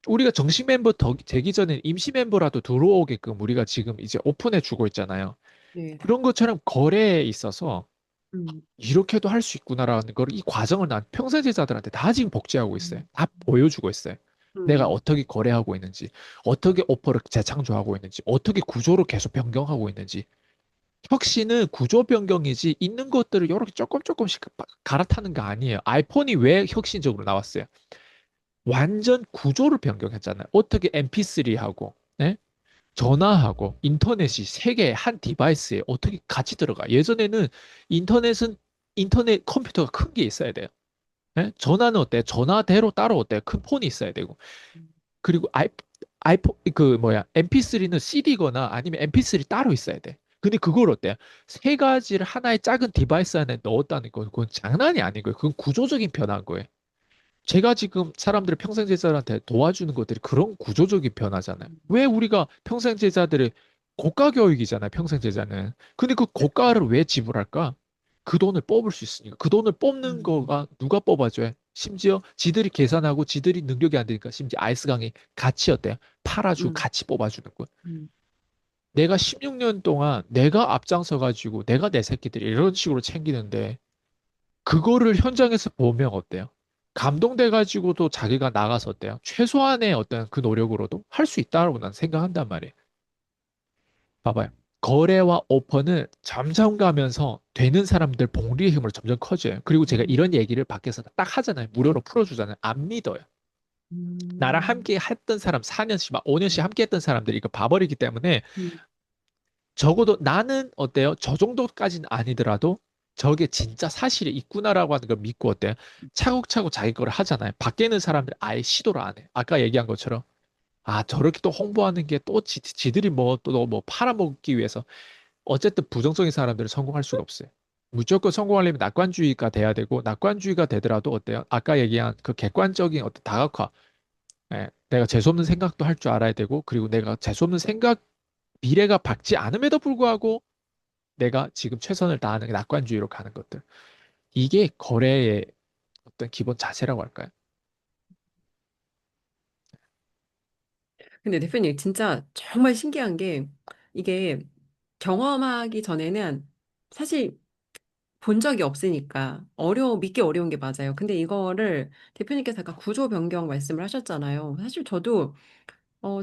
우리가 정식 멤버 되기 전에 임시 멤버라도 들어오게끔 우리가 지금 이제 오픈해 주고 있잖아요. 네, 그런 것처럼 거래에 있어서 음, 이렇게도 할 수 있구나라는 걸 이 과정을 난 평생 제자들한테 다 지금 복제하고 있어요. 음, 다 보여주고 있어요. 내가 음, 어떻게 거래하고 있는지, 어떻게 오퍼를 재창조하고 있는지, 어떻게 구조를 계속 변경하고 있는지. 혁신은 구조 변경이지 있는 것들을 이렇게 조금 조금씩 갈아타는 거 아니에요. 아이폰이 왜 혁신적으로 나왔어요? 완전 구조를 변경했잖아요. 어떻게 MP3하고 전화하고 인터넷이 세 개 한 디바이스에 어떻게 같이 들어가? 예전에는 인터넷은 인터넷 컴퓨터가 큰 게 있어야 돼요. 전화는 어때? 전화대로 따로 어때? 큰 폰이 있어야 되고. 그리고 아이폰 그 뭐야 MP3는 CD거나 아니면 MP3 따로 있어야 돼. 근데 그걸 어때? 세 가지를 하나의 작은 디바이스 안에 넣었다는 건 그건 장난이 아니고요. 그건 구조적인 변화인 거예요. 제가 지금 사람들을 평생 제자들한테 도와주는 것들이 그런 구조적인 변화잖아요. 왜 우리가 평생 제자들의 고가 교육이잖아요. 평생 제자는. 근데 그 고가를 왜 지불할까? 그 돈을 뽑을 수 있으니까. 그 돈을 뽑는 음, 거가 누가 뽑아줘요? 심지어 지들이 계산하고 지들이 능력이 안 되니까 심지어 아이스강이 같이 어때요? 팔아주고 음, 같이 뽑아주는 거야. 음, 내가 16년 동안 내가 앞장서 가지고 내가 내 새끼들이 이런 식으로 챙기는데 그거를 현장에서 보면 어때요? 감동돼 가지고도 자기가 나가서 어때요? 최소한의 어떤 그 노력으로도 할 수 있다고 난 생각한단 말이에요. 봐봐요. 거래와 오퍼는 점점 가면서 되는 사람들 복리의 힘으로 점점 커져요. 그리고 제가 이런 음, 얘기를 밖에서 딱 하잖아요. 무료로 풀어주잖아요. 안 믿어요. 나랑 음, 함께 했던 사람 4년씩, 막 5년씩 함께 했던 사람들이 이거 봐버리기 때문에 음, 적어도 나는 어때요? 저 정도까지는 아니더라도 저게 진짜 사실이 있구나라고 하는 걸 믿고 어때요? 차곡차곡 자기 거를 하잖아요. 밖에 있는 사람들 아예 시도를 안 해. 아까 얘기한 것처럼 아 저렇게 또 홍보하는 게 또 지들이 뭐 또 뭐 팔아먹기 위해서 어쨌든 부정적인 사람들은 성공할 수가 없어요. 무조건 성공하려면 낙관주의가 돼야 되고 낙관주의가 되더라도 어때요? 아까 얘기한 그 객관적인 어떤 다각화 내가 재수없는 생각도 할 줄 알아야 되고 그리고 내가 재수없는 생각 미래가 밝지 않음에도 불구하고 내가 지금 최선을 다하는 게 낙관주의로 가는 것들. 이게 거래의 어떤 기본 자세라고 할까요? 근데 대표님 진짜 정말 신기한 게 이게 경험하기 전에는 사실 본 적이 없으니까 믿기 어려운 게 맞아요. 근데 이거를 대표님께서 아까 구조 변경 말씀을 하셨잖아요. 사실 저도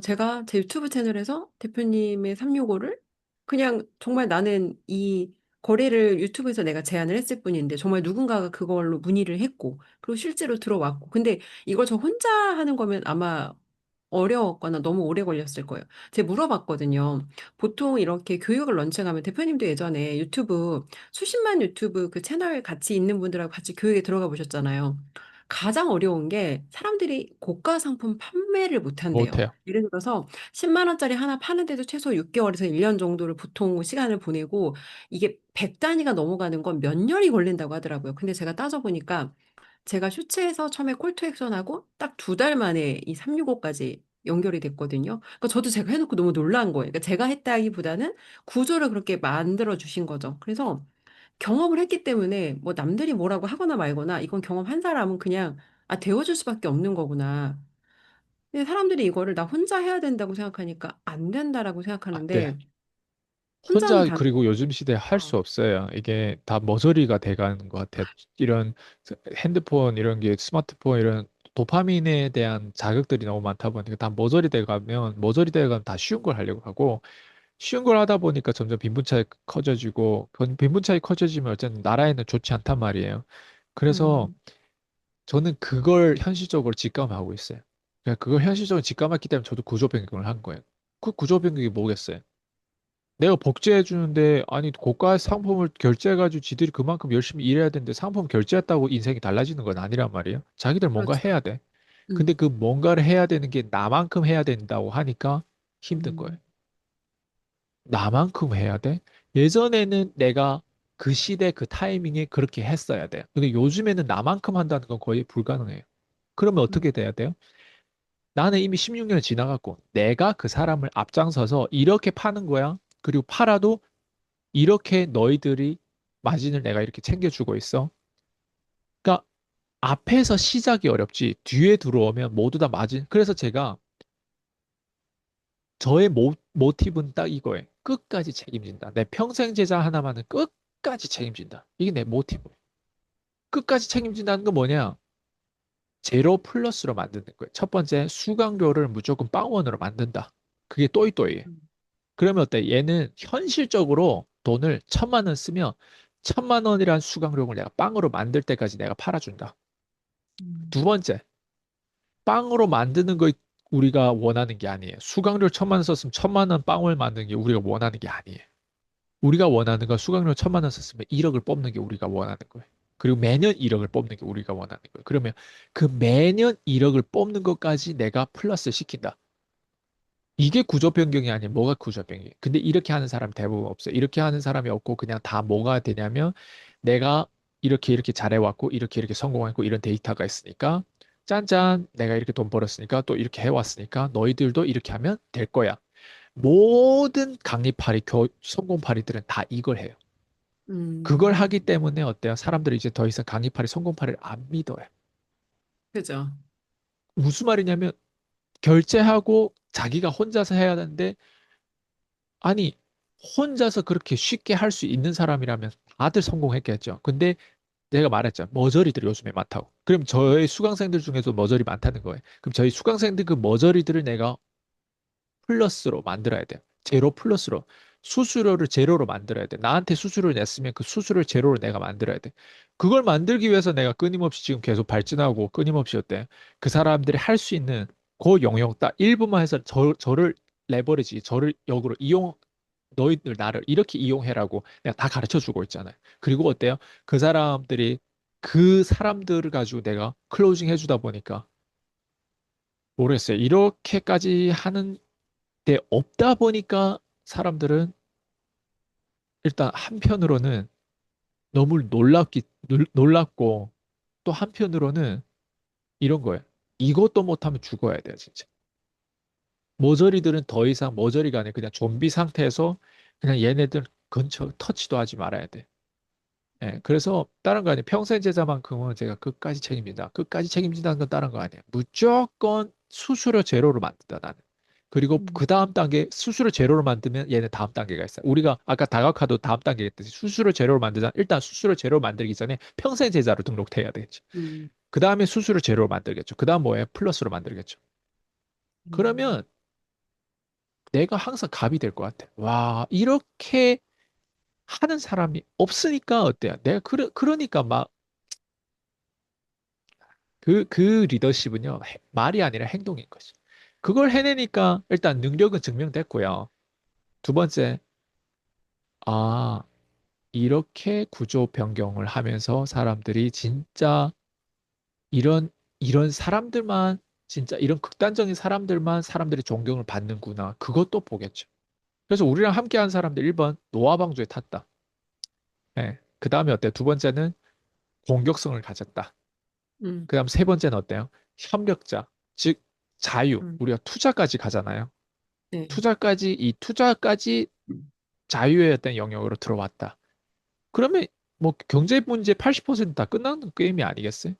제가 제 유튜브 채널에서 대표님의 365를 그냥 정말 나는 이 거래를 유튜브에서 내가 제안을 했을 뿐인데 정말 누군가가 그걸로 문의를 했고 그리고 실제로 들어왔고 근데 이걸 저 혼자 하는 거면 아마 어려웠거나 너무 오래 걸렸을 거예요. 제가 물어봤거든요. 보통 이렇게 교육을 런칭하면 대표님도 예전에 유튜브 수십만 유튜브 그 채널 같이 있는 분들하고 같이 교육에 들어가 보셨잖아요. 가장 어려운 게 사람들이 고가 상품 판매를 못 한대요. 못해요. 예를 들어서 10만 원짜리 하나 파는데도 최소 6개월에서 1년 정도를 보통 시간을 보내고 이게 100단위가 넘어가는 건 몇 년이 걸린다고 하더라고요. 근데 제가 따져보니까 제가 슈츠에서 처음에 콜투 액션하고 딱 2달 만에 이 365까지 연결이 됐거든요. 그러니까 저도 제가 해놓고 너무 놀란 거예요. 그러니까 제가 했다기보다는 구조를 그렇게 만들어 주신 거죠. 그래서 경험을 했기 때문에 뭐 남들이 뭐라고 하거나 말거나 이건 경험한 사람은 그냥 데워줄 수밖에 없는 거구나. 근데 사람들이 이거를 나 혼자 해야 된다고 생각하니까 안 된다라고 안 돼. 생각하는데 혼자는 혼자 다 그리고 요즘 시대에 할 수 없어요. 이게 다 머저리가 돼가는 것 같아요. 이런 핸드폰 이런 게 스마트폰 이런 도파민에 대한 자극들이 너무 많다 보니까 다 머저리 돼가면 다 쉬운 걸 하려고 하고 쉬운 걸 하다 보니까 점점 빈부차이 커져지고, 빈부 차이 커져지면 어쨌든 나라에는 좋지 않단 말이에요. 그래서 음, 저는 그걸 현실적으로 직감하고 있어요. 그러니까 그걸 현실적으로 직감했기 때문에 저도 구조 변경을 한 거예요. 그 구조 변경이 뭐겠어요? 내가 복제해 주는데 아니 고가 상품을 결제해가지고 지들이 그만큼 열심히 일해야 되는데 상품 결제했다고 인생이 달라지는 건 아니란 말이에요. 자기들 뭔가 그렇죠. 해야 돼. 근데 음, 그 뭔가를 해야 되는 게 나만큼 해야 된다고 하니까 힘든 거예요. 음, 나만큼 해야 돼? 예전에는 내가 그 시대 그 타이밍에 그렇게 했어야 돼요. 근데 요즘에는 나만큼 한다는 건 거의 불가능해요. 그러면 음, 어떻게 돼야 돼요? 나는 이미 16년을 지나갔고 내가 그 사람을 앞장서서 이렇게 파는 거야. 그리고 팔아도 이렇게 너희들이 마진을 내가 이렇게 챙겨주고 있어. 그러니까 앞에서 시작이 어렵지 뒤에 들어오면 모두 다 마진. 그래서 제가 저의 모티브는 딱 이거예요. 끝까지 책임진다. 내 평생 제자 하나만은 끝까지 책임진다. 이게 내 모티브. 끝까지 책임진다는 건 뭐냐? 제로 플러스로 만드는 거예요. 첫 번째, 수강료를 무조건 빵원으로 만든다. 그게 또이또이해. 음, 그러면 어때? 얘는 현실적으로 돈을 1,000만 원 쓰면 1,000만 원이란 수강료를 내가 빵으로 만들 때까지 내가 팔아준다. 음, 두 번째, 빵으로 만드는 거 우리가 원하는 게 아니에요. 수강료 1,000만 원 썼으면 1,000만 원 빵을 만드는 게 우리가 원하는 게 아니에요. 우리가 원하는 건 수강료 1,000만 원 썼으면 1억을 뽑는 게 우리가 원하는 거예요. 그리고 매년 1억을 뽑는 게 우리가 원하는 거예요. 그러면 그 매년 1억을 뽑는 것까지 내가 플러스 시킨다. 이게 구조 변경이 아니면 뭐가 구조 변경이에요? 근데 이렇게 하는 사람 대부분 없어요. 이렇게 하는 사람이 없고 그냥 다 뭐가 되냐면 내가 이렇게 이렇게 잘해왔고 이렇게 이렇게 성공했고 이런 데이터가 있으니까 짠짠 내가 이렇게 돈 벌었으니까 또 이렇게 해왔으니까 너희들도 이렇게 하면 될 거야. 모든 강의파리, 성공파리들은 다 이걸 해요. 그걸 하기 음, 때문에 어때요? 사람들이 이제 더 이상 강의파리, 성공파리를 안 믿어요. 그죠. 무슨 말이냐면 결제하고 자기가 혼자서 해야 되는데 아니 혼자서 그렇게 쉽게 할 수 있는 사람이라면 다들 성공했겠죠. 근데 내가 말했죠. 머저리들이 요즘에 많다고. 그럼 저희 수강생들 중에서 머저리 많다는 거예요. 그럼 저희 수강생들 그 머저리들을 내가 플러스로 만들어야 돼요. 제로 플러스로. 수수료를 제로로 만들어야 돼. 나한테 수수료를 냈으면 그 수수료를 제로로 내가 만들어야 돼. 그걸 만들기 위해서 내가 끊임없이 지금 계속 발진하고 끊임없이 어때? 그 사람들이 할 수 있는 그 영역 딱 일부만 해서 저를 레버리지, 저를 역으로 너희들 나를 이렇게 이용해라고 내가 다 가르쳐 주고 있잖아요. 그리고 어때요? 그 사람들이 그 사람들을 가지고 내가 클로징 해주다 보니까 모르겠어요. 이렇게까지 하는 데 없다 보니까 사람들은 일단 한편으로는 너무 놀랍고 또 한편으로는 이런 거예요. 이것도 못하면 죽어야 돼요, 진짜. 모조리들은 더 이상 모조리가 아니라 그냥 좀비 상태에서 그냥 얘네들 근처 터치도 하지 말아야 돼. 예, 그래서 다른 거 아니에요. 평생 제자만큼은 제가 끝까지 책임진다. 끝까지 책임진다는 건 다른 거 아니에요. 무조건 수수료 제로로 만든다, 나는. 그리고 그 음, 다음 단계 수수료 제로로 만들면 얘는 다음 단계가 있어요. 우리가 아까 다각화도 다음 단계 했듯이 수수료 제로로 만들자. 일단 수수료 제로 만들기 전에 평생 제자로 등록해야 되겠죠. 음, 그 다음에 수수료 제로로 만들겠죠. 그 다음 뭐예요? 플러스로 만들겠죠. 음. 그러면 내가 항상 갑이 될 것 같아. 와, 이렇게 하는 사람이 없으니까 어때요? 내가 그러니까 막 그 리더십은요, 말이 아니라 행동인 거죠. 그걸 해내니까 일단 능력은 증명됐고요. 두 번째, 아, 이렇게 구조 변경을 하면서 사람들이 진짜 이런, 이런 사람들만, 진짜 이런 극단적인 사람들만 사람들이 존경을 받는구나. 그것도 보겠죠. 그래서 우리랑 함께 한 사람들 1번 노아방주에 탔다. 예. 그 다음에 어때요? 두 번째는 공격성을 가졌다. 음, 그 다음 세 번째는 어때요? 협력자, 즉 자유. 음, 우리가 투자까지 가잖아요. 네. 이 투자까지 자유의 어떤 영역으로 들어왔다. 그러면 뭐 경제 문제 80%다 끝나는 게임이 아니겠어요?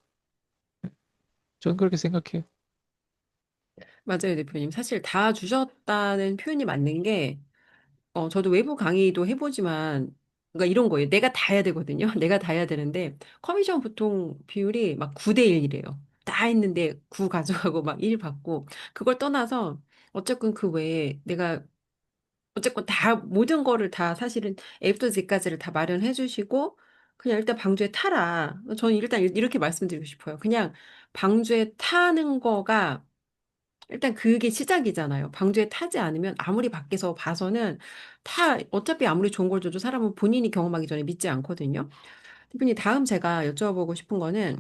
저는 그렇게 생각해요. 맞아요, 대표님. 사실 다 주셨다는 표현이 맞는 게, 저도 외부 강의도 해보지만, 그러니까 이런 거예요. 내가 다 해야 되거든요. 내가 다 해야 되는데, 커미션 보통 비율이 막 9대 1이래요. 다 했는데 9 가져가고 막 1 받고, 그걸 떠나서, 어쨌든 그 외에 내가 어쨌건 다 모든 거를 다 사실은 A부터 Z까지를 다 마련해 주시고 그냥 일단 방주에 타라. 저는 일단 이렇게 말씀드리고 싶어요. 그냥 방주에 타는 거가 일단 그게 시작이잖아요. 방주에 타지 않으면 아무리 밖에서 봐서는 타 어차피 아무리 좋은 걸 줘도 사람은 본인이 경험하기 전에 믿지 않거든요. 대표님 다음 제가 여쭤보고 싶은 거는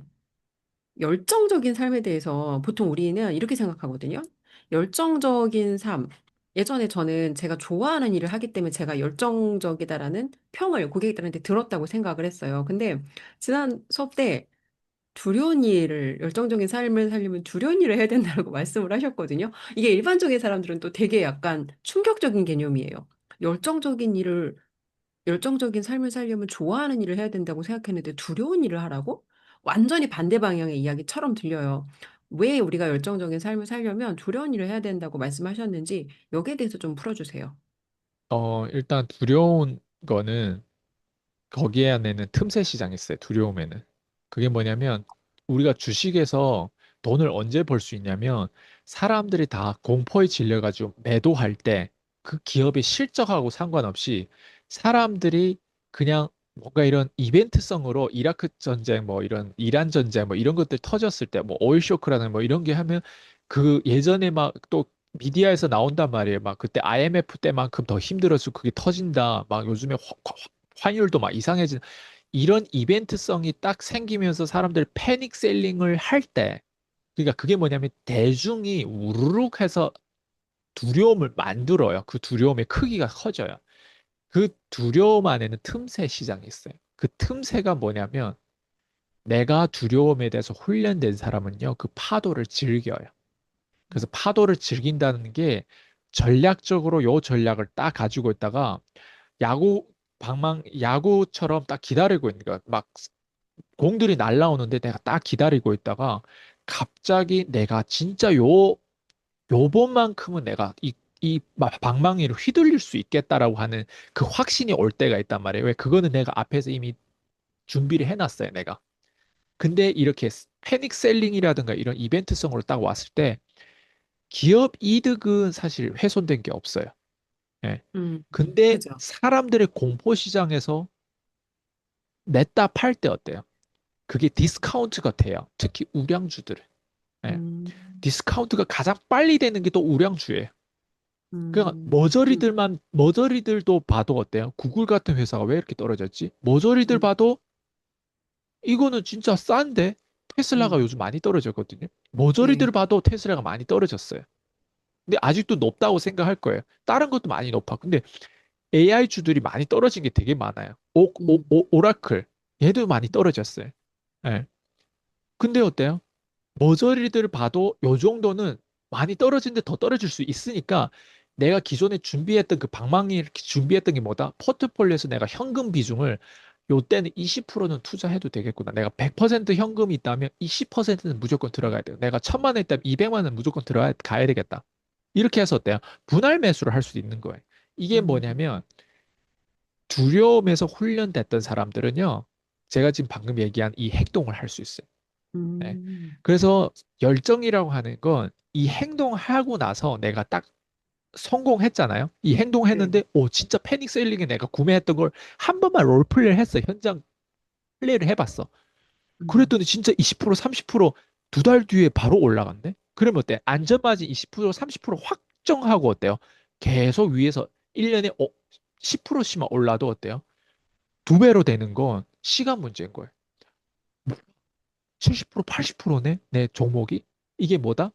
열정적인 삶에 대해서 보통 우리는 이렇게 생각하거든요. 열정적인 삶. 예전에 저는 제가 좋아하는 일을 하기 때문에 제가 열정적이다라는 평을 고객들한테 들었다고 생각을 했어요. 근데 지난 수업 때 두려운 일을, 열정적인 삶을 살려면 두려운 일을 해야 된다고 말씀을 하셨거든요. 이게 일반적인 사람들은 또 되게 약간 충격적인 개념이에요. 열정적인 일을 열정적인 삶을 살려면 좋아하는 일을 해야 된다고 생각했는데 두려운 일을 하라고? 완전히 반대 방향의 이야기처럼 들려요. 왜 우리가 열정적인 삶을 살려면 두려운 일을 해야 된다고 말씀하셨는지 여기에 대해서 좀 풀어주세요. 일단 두려운 거는 거기에 안에는 틈새 시장이 있어요. 두려움에는. 그게 뭐냐면 우리가 주식에서 돈을 언제 벌 수 있냐면 사람들이 다 공포에 질려가지고 매도할 때 그 기업의 실적하고 상관없이 사람들이 그냥 뭔가 이런 이벤트성으로 이라크 전쟁 뭐 이런 이란 전쟁 뭐 이런 것들 터졌을 때 뭐 오일 쇼크라는 뭐 이런 게 하면 그 예전에 막 또 미디어에서 나온단 말이에요. 막 그때 IMF 때만큼 더 힘들어서 그게 터진다. 막 요즘에 환율도 막 이상해진 이런 이벤트성이 딱 생기면서 사람들 패닉 셀링을 할 때, 그러니까 그게 뭐냐면 대중이 우르륵 해서 두려움을 만들어요. 그 두려움의 크기가 커져요. 그 두려움 안에는 틈새 시장이 있어요. 그 틈새가 뭐냐면 내가 두려움에 대해서 훈련된 사람은요, 그 파도를 즐겨요. 그래서 파도를 즐긴다는 게 전략적으로 요 전략을 딱 가지고 있다가 야구처럼 딱 기다리고 있는 거야. 막 공들이 날라오는데 내가 딱 기다리고 있다가 갑자기 내가 진짜 요번만큼은 내가 이 방망이를 휘둘릴 수 있겠다라고 하는 그 확신이 올 때가 있단 말이에요. 왜? 그거는 내가 앞에서 이미 준비를 해놨어요, 내가. 근데 이렇게 패닉 셀링이라든가 이런 이벤트성으로 딱 왔을 때 기업 이득은 사실 훼손된 게 없어요. 예. 근데 그죠? 사람들의 공포 시장에서 냈다 팔 때 어때요? 그게 디스카운트가 돼요. 특히 우량주들은. 예. 음, 디스카운트가 가장 빨리 되는 게 또 우량주예요. 그러니까 음, 머저리들도 봐도 어때요? 구글 같은 회사가 왜 이렇게 떨어졌지? 머저리들 음, 봐도 이거는 진짜 싼데 테슬라가 음, 요즘 많이 떨어졌거든요. 네, 머저리들 봐도 테슬라가 많이 떨어졌어요. 근데 아직도 높다고 생각할 거예요. 다른 것도 많이 높아. 근데 AI 주들이 많이 떨어진 게 되게 많아요. 음, 오라클 얘도 많이 떨어졌어요. 예. 근데 어때요? 머저리들 봐도 요 정도는 많이 떨어지는데 더 떨어질 수 있으니까 내가 기존에 준비했던 그 방망이 이렇게 준비했던 게 뭐다? 포트폴리오에서 내가 현금 비중을 요 때는 20%는 투자해도 되겠구나. 내가 100% 현금이 있다면 20%는 무조건 들어가야 돼요. 내가 1,000만 원 있다면 200만 원 무조건 들어가야 가야 되겠다. 이렇게 해서 어때요? 분할 매수를 할 수 있는 거예요. 이게 음, 뭐냐면 두려움에서 훈련됐던 사람들은요. 제가 지금 방금 얘기한 이 행동을 할 수 있어요. 네. 음, 그래서 열정이라고 하는 건 이 행동하고 나서 내가 딱 성공했잖아요. 이 네, 행동했는데, 오, 진짜 패닉 셀링에 내가 구매했던 걸 한 번만 롤플레이를 했어. 현장 플레이를 해봤어. 음, 그랬더니 진짜 20%, 30% 2달 뒤에 바로 올라간대? 그러면 어때? 안전마진 20%, 30% 확정하고 어때요? 계속 위에서 1년에 10%씩만 올라도 어때요? 2배로 되는 건 시간 문제인 거예요. 70%, 80%네? 내 종목이? 이게 뭐다?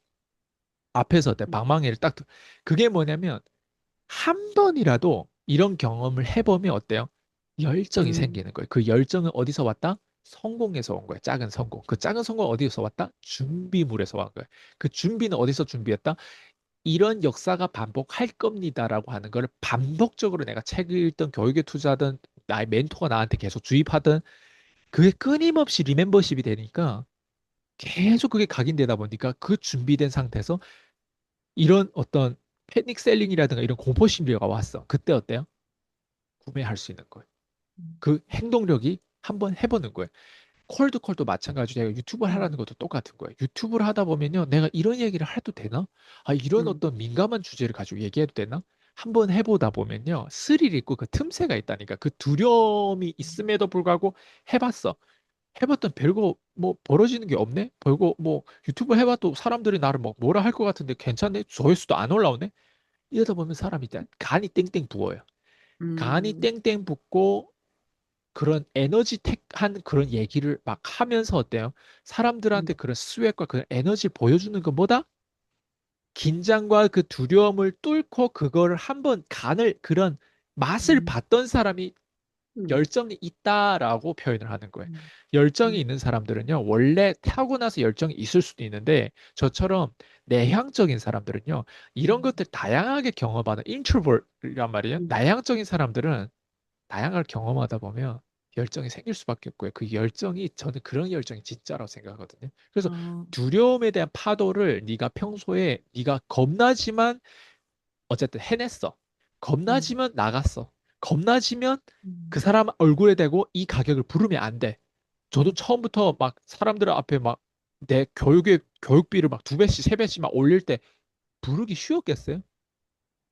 앞에서 내 방망이를 딱 그게 뭐냐면 한 번이라도 이런 경험을 해보면 어때요? 열정이 음, 생기는 거예요. 그 열정은 어디서 왔다? 성공에서 온 거예요. 작은 성공. 그 작은 성공 어디서 왔다? 준비물에서 온 거예요. 그 준비는 어디서 준비했다? 이런 역사가 반복할 겁니다라고 하는 거를 반복적으로 내가 책을 읽던 교육에 투자하던 나의 멘토가 나한테 계속 주입하던 그게 끊임없이 리멤버십이 되니까 계속 그게 각인되다 보니까 그 준비된 상태에서 이런 어떤 패닉 셀링이라든가 이런 공포 심리가 왔어. 그때 어때요? 구매할 수 있는 거예요. 그 행동력이 한번 해보는 거예요. 콜드콜도 마찬가지로 내가 유튜브를 음, 하라는 것도 똑같은 거예요. 유튜브를 하다 보면요. 내가 이런 얘기를 해도 되나? 아, 이런 음, 어떤 민감한 주제를 가지고 얘기해도 되나? 한번 해보다 보면요. 스릴 있고 그 틈새가 있다니까. 그 두려움이 있음에도 불구하고 해봤어. 해봤던 별거 뭐 벌어지는 게 없네? 별거 뭐 유튜브 해봐도 사람들이 나를 뭐 뭐라 할 것 같은데 괜찮네? 조회수도 안 올라오네? 이러다 보면 사람이 일단 간이 땡땡 부어요. 간이 음, 땡땡 붓고 그런 에너지택한 그런 얘기를 막 하면서 어때요? 사람들한테 음, 그런 스웩과 그런 에너지를 보여주는 것보다 긴장과 그 두려움을 뚫고 그거를 한번 간을 그런 맛을 음, 봤던 사람이 음, 열정이 있다라고 표현을 하는 거예요. 음, 열정이 음, 있는 사람들은요, 원래 타고나서 열정이 있을 수도 있는데, 저처럼 내향적인 사람들은요, 이런 것들 다양하게 경험하는 인트로버트란 말이에요. 음, 내향적인 사람들은 다양하게 경험하다 보면 열정이 생길 수밖에 없고요. 그 열정이 저는 그런 열정이 진짜라고 생각하거든요. 그래서 어, 두려움에 대한 파도를 네가 평소에 네가 겁나지만 어쨌든 해냈어. 음, 겁나지만 나갔어. 겁나지면 그 음, 사람 얼굴에 대고 이 가격을 부르면 안 돼. 저도 음, 처음부터 막 사람들 앞에 막 내 교육비를 막 두 배씩 세 배씩 막 올릴 때 부르기 쉬웠겠어요?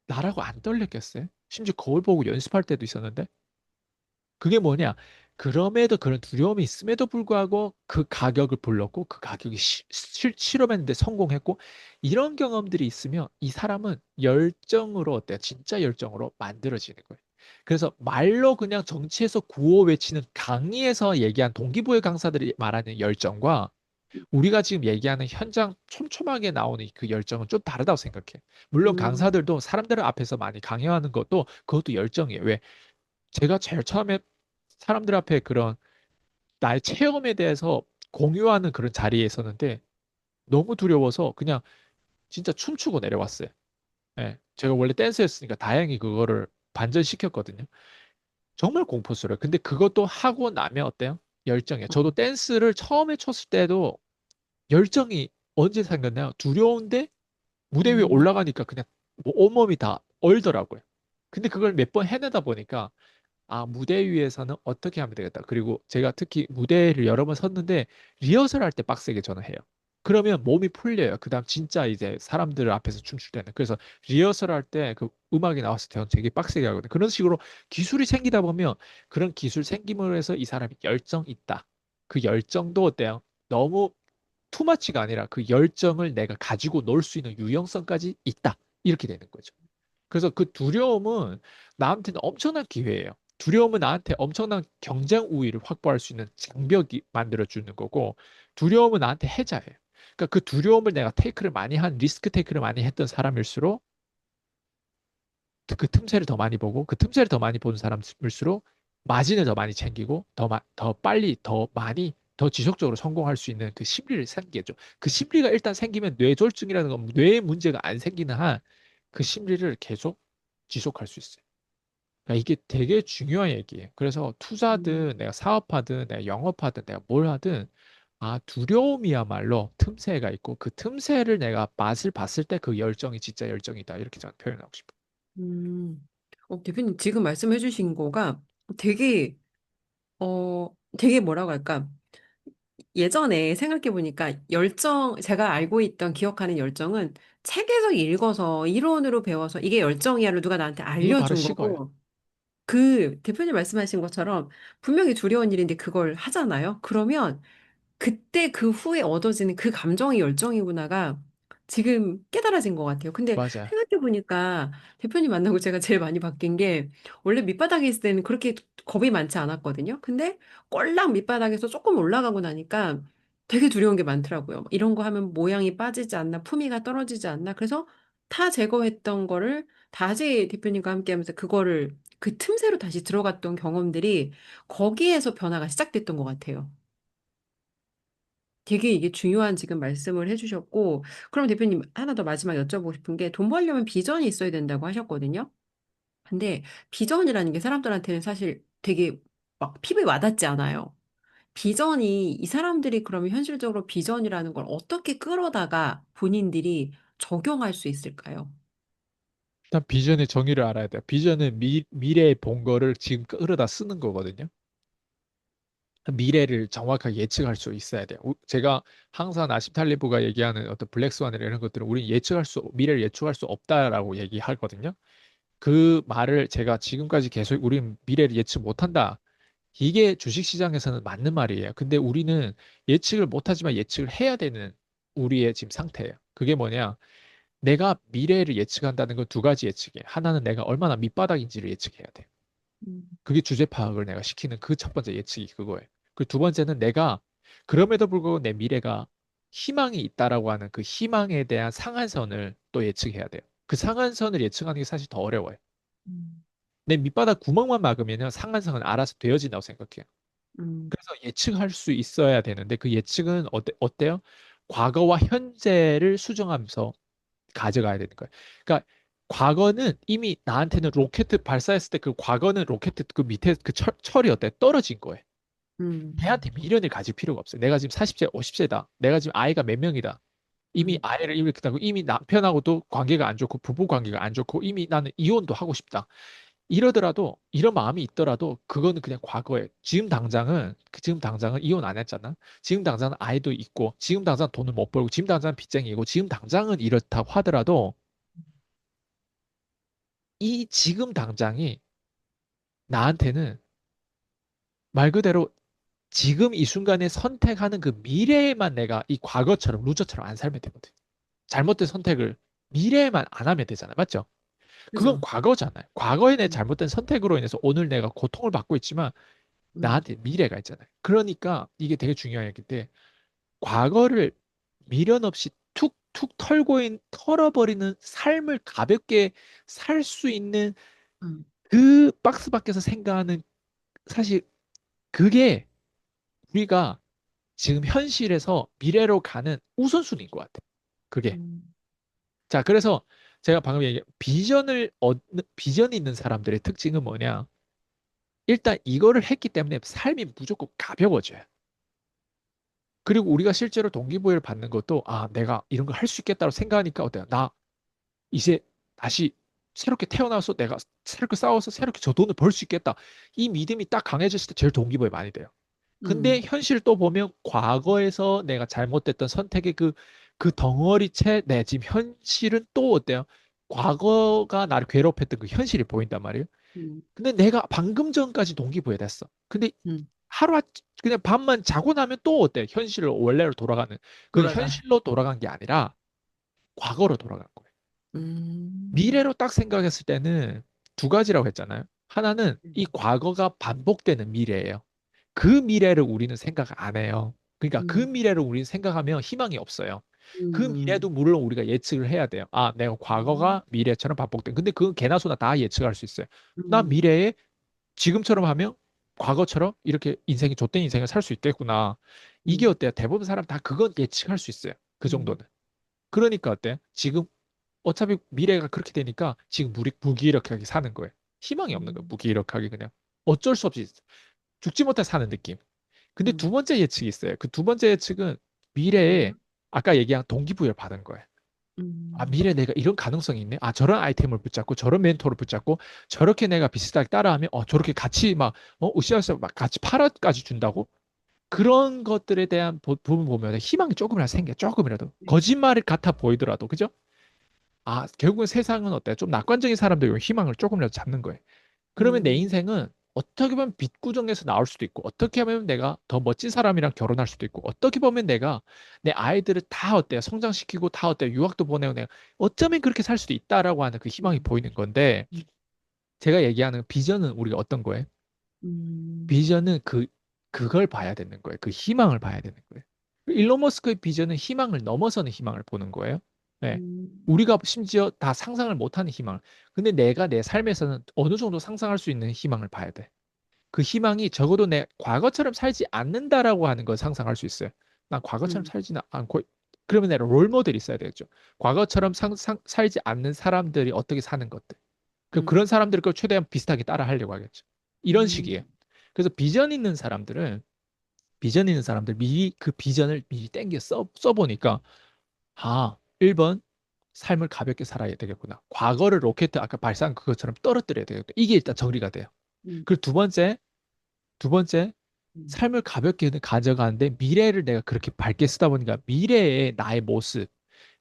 나라고 안 떨렸겠어요? 심지어 거울 보고 연습할 때도 있었는데 그게 뭐냐? 그럼에도 그런 두려움이 있음에도 불구하고 그 가격을 불렀고 그 가격이 실험했는데 성공했고 이런 경험들이 있으면 이 사람은 열정으로 어때요? 진짜 열정으로 만들어지는 거예요. 그래서 말로 그냥 정치에서 구호 외치는 강의에서 얘기한 동기부여 강사들이 말하는 열정과 우리가 지금 얘기하는 현장 촘촘하게 나오는 그 열정은 좀 다르다고 생각해. 물론 음, 강사들도 사람들 앞에서 많이 강요하는 것도 그것도 열정이에요. 왜? 제가 제일 처음에 사람들 앞에 그런 나의 체험에 대해서 공유하는 그런 자리에 있었는데 너무 두려워서 그냥 진짜 춤추고 내려왔어요. 예. 제가 원래 댄스였으니까 다행히 그거를 반전시켰거든요. 정말 공포스러워요. 근데 그것도 하고 나면 어때요? 열정이에요. 저도 댄스를 처음에 췄을 때도 열정이 언제 생겼나요? 두려운데 무대 위에 음, 올라가니까 그냥 뭐 온몸이 다 얼더라고요. 근데 그걸 몇 번 해내다 보니까 아, 무대 위에서는 어떻게 하면 되겠다. 그리고 제가 특히 무대를 여러 번 섰는데 리허설 할 때 빡세게 저는 해요. 그러면 몸이 풀려요. 그다음 진짜 이제 사람들 앞에서 춤출 때는. 그래서 리허설 할 때 그 음악이 나왔을 때 저는 되게 빡세게 하거든요. 그런 식으로 기술이 생기다 보면 그런 기술 생김으로 해서 이 사람이 열정 있다. 그 열정도 어때요? 너무 투마치가 아니라 그 열정을 내가 가지고 놀 수 있는 유용성까지 있다. 이렇게 되는 거죠. 그래서 그 두려움은 나한테는 엄청난 기회예요. 두려움은 나한테 엄청난 경쟁 우위를 확보할 수 있는 장벽이 만들어주는 거고, 두려움은 나한테 해자예요. 그러니까 그 두려움을 내가 테이크를 많이 한, 리스크 테이크를 많이 했던 사람일수록 그 틈새를 더 많이 보고, 그 틈새를 더 많이 보는 사람일수록 마진을 더 많이 챙기고, 더 빨리, 더 많이, 더 지속적으로 성공할 수 있는 그 심리를 생기겠죠. 그 심리가 일단 생기면 뇌졸중이라는 건 뇌에 문제가 안 생기는 한 그 심리를 계속 지속할 수 있어요. 그러니까 이게 되게 중요한 얘기예요. 그래서 음, 투자든 내가 사업하든 내가 영업하든 내가 뭘 하든 아, 두려움이야말로 틈새가 있고 그 틈새를 내가 맛을 봤을 때 그 열정이 진짜 열정이다. 이렇게 저는 표현하고 싶어요. 음. 대표님 지금 말씀해 주신 거가 되게, 되게 뭐라고 할까? 예전에 생각해 보니까 제가 알고 있던, 기억하는 열정은 책에서 읽어서 이론으로 배워서 이게 열정이야를 누가 나한테 이거 바로 알려준 식어요. 거고, 그 대표님 말씀하신 것처럼 분명히 두려운 일인데 그걸 하잖아요. 그러면 그때 그 후에 얻어지는 그 감정이 열정이구나가 지금 깨달아진 것 같아요. 근데 맞아요. 생각해보니까 대표님 만나고 제가 제일 많이 바뀐 게 원래 밑바닥에 있을 때는 그렇게 겁이 많지 않았거든요. 근데 꼴랑 밑바닥에서 조금 올라가고 나니까 되게 두려운 게 많더라고요. 이런 거 하면 모양이 빠지지 않나, 품위가 떨어지지 않나. 그래서 다 제거했던 거를 다시 대표님과 함께 하면서 그거를 그 틈새로 다시 들어갔던 경험들이 거기에서 변화가 시작됐던 것 같아요. 되게 이게 중요한 지금 말씀을 해주셨고, 그럼 대표님 하나 더 마지막 여쭤보고 싶은 게 돈 벌려면 비전이 있어야 된다고 하셨거든요. 근데 비전이라는 게 사람들한테는 사실 되게 막 피부에 와닿지 않아요. 비전이 이 사람들이 그러면 현실적으로 비전이라는 걸 어떻게 끌어다가 본인들이 적용할 수 있을까요? 일단 비전의 정의를 알아야 돼요. 비전은 미래에 본 거를 지금 끌어다 쓰는 거거든요. 미래를 정확하게 예측할 수 있어야 돼요. 제가 항상 나심 탈리브가 얘기하는 어떤 블랙스완이나 이런 것들은 우리 미래를 예측할 수 없다라고 얘기하거든요. 그 말을 제가 지금까지 계속 우린 미래를 예측 못한다. 이게 주식시장에서는 맞는 말이에요. 근데 우리는 예측을 못하지만 예측을 해야 되는 우리의 지금 상태예요. 그게 뭐냐? 내가 미래를 예측한다는 건 두 가지 예측이에요. 하나는 내가 얼마나 밑바닥인지를 예측해야 돼. 음, 그게 주제 파악을 내가 시키는 그 첫 번째 예측이 그거예요. 그 두 번째는 내가 그럼에도 불구하고 내 미래가 희망이 있다라고 하는 그 희망에 대한 상한선을 또 예측해야 돼요. 그 상한선을 예측하는 게 사실 더 어려워요. 음, 내 밑바닥 구멍만 막으면 상한선은 알아서 되어진다고 생각해요. 음, 그래서 예측할 수 있어야 되는데 그 예측은 어때요? 과거와 현재를 수정하면서 가져가야 되는 거예요. 그러니까 과거는 이미 나한테는 로켓 발사했을 때 그 과거는 로켓 그 밑에 그 철이 어때? 떨어진 거예요. 음, 걔한테 미련을 가질 필요가 없어요. 내가 지금 40세, 50세다. 내가 지금 아이가 몇 명이다. 이미 음, 아이를 이렇게 하고 이미 남편하고도 관계가 안 좋고 부부 관계가 안 좋고 이미 나는 이혼도 하고 싶다. 이러더라도 이런 마음이 있더라도 그거는 그냥 과거에 지금 당장은 이혼 안 했잖아. 지금 당장은 아이도 있고 지금 당장 돈을 못 벌고 지금 당장은 빚쟁이고 지금 당장은 이렇다고 하더라도 이 지금 당장이 나한테는 말 그대로 지금 이 순간에 선택하는 그 미래에만 내가 이 과거처럼 루저처럼 안 살면 되거든. 잘못된 선택을 미래에만 안 하면 되잖아. 맞죠? 그건 그죠? 과거잖아요. 과거의 내 음, 잘못된 선택으로 인해서 오늘 내가 고통을 받고 있지만 음, 나한테 미래가 있잖아요. 그러니까 이게 되게 중요한 얘기인데 과거를 미련 없이 툭툭 털어버리는 삶을 가볍게 살 수 있는 음, 그 박스 밖에서 생각하는 사실 그게 우리가 지금 현실에서 미래로 가는 우선순위인 것 같아. 그게. 음, 자, 그래서 제가 방금 얘기한 비전이 있는 사람들의 특징은 뭐냐? 일단 이거를 했기 때문에 삶이 무조건 가벼워져요. 그리고 우리가 실제로 동기부여를 받는 것도 아, 내가 이런 걸 할 수 있겠다고 생각하니까 어때요? 나 이제 다시 새롭게 태어나서 내가 새롭게 싸워서 새롭게 저 돈을 벌 수 있겠다. 이 믿음이 딱 강해졌을 때 제일 동기부여 많이 돼요. 근데 음, 현실 또 보면 과거에서 내가 잘못됐던 선택의 그 덩어리째 내 지금 현실은 또 어때요? 과거가 나를 괴롭혔던 그 현실이 보인단 말이에요. 음, 근데 내가 방금 전까지 동기부여됐어. 근데 음. 하루 그냥 밤만 자고 나면 또 어때? 현실로 원래로 돌아가는. 그 돌아가. 현실로 돌아간 게 아니라 과거로 돌아간 거예요. 음, 미래로 딱 생각했을 때는 두 가지라고 했잖아요. 하나는 이 과거가 반복되는 미래예요. 그 미래를 우리는 생각 안 해요. 그러니까 그 음, 미래를 우리는 생각하면 희망이 없어요. 그 음, 미래도 물론 우리가 예측을 해야 돼요. 아, 내가 음, 과거가 미래처럼 반복된. 근데 그건 개나 소나 다 예측할 수 있어요. 나 음, 미래에 지금처럼 하면 과거처럼 이렇게 인생이 좆된 인생을 살 수 있겠구나. 이게 음, 어때요? 대부분 사람 다 그건 예측할 수 있어요. 그 음, 정도는. 그러니까 어때? 지금 어차피 미래가 그렇게 되니까 지금 무기력하게 사는 거예요. 희망이 없는 거예요. 음, 무기력하게 그냥 어쩔 수 없이 죽지 못해 사는 느낌. 근데 두 음. 번째 예측이 있어요. 그 두 번째 예측은 미래에 뭐야? 아까 얘기한 동기부여를 받은 거예요. 아, 음, 미래에 내가 이런 가능성이 있네. 아, 저런 아이템을 붙잡고 저런 멘토를 붙잡고 저렇게 내가 비슷하게 따라하면 저렇게 같이 막 으쌰으쌰 막 같이 팔아까지 준다고? 그런 것들에 대한 부분 보면 희망이 조금이라도 생겨. 조금이라도. 네. 거짓말 같아 보이더라도. 그죠? 아, 결국은 세상은 어때? 좀 낙관적인 사람들 희망을 조금이라도 잡는 거예요. 그러면 내 음, 인생은 어떻게 보면 빛구정에서 나올 수도 있고, 어떻게 보면 내가 더 멋진 사람이랑 결혼할 수도 있고, 어떻게 보면 내가 내 아이들을 다 어때요? 성장시키고 다 어때요? 유학도 보내고 내가 어쩌면 그렇게 살 수도 있다라고 하는 그 희망이 음, 보이는 건데, 제가 얘기하는 비전은 우리가 어떤 거예요? 음, 비전은 그걸 봐야 되는 거예요. 그 희망을 봐야 되는 거예요. 일론 머스크의 비전은 희망을 넘어서는 희망을 보는 거예요. 네. 음, 우리가 심지어 다 상상을 못하는 희망. 근데 내가 내 삶에서는 어느 정도 상상할 수 있는 희망을 봐야 돼. 그 희망이 적어도 내 과거처럼 살지 않는다라고 하는 걸 상상할 수 있어요. 난 과거처럼 음, 살지는 않고 그러면 내가 롤 모델이 있어야 되겠죠. 과거처럼 살지 않는 사람들이 어떻게 사는 것들. 그런 음, 사람들을 그 최대한 비슷하게 따라 하려고 하겠죠. 이런 식이에요. 음, 그래서 비전 있는 사람들 미리 그 비전을 미리 땡겨 써보니까 아, 1번 삶을 가볍게 살아야 되겠구나. 과거를 로켓 아까 발사한 그것처럼 떨어뜨려야 되겠다. 이게 일단 정리가 돼요. 음, 그리고 두 번째, 음, 삶을 가볍게 가져가는데 미래를 내가 그렇게 밝게 쓰다 보니까 미래의 나의 모습,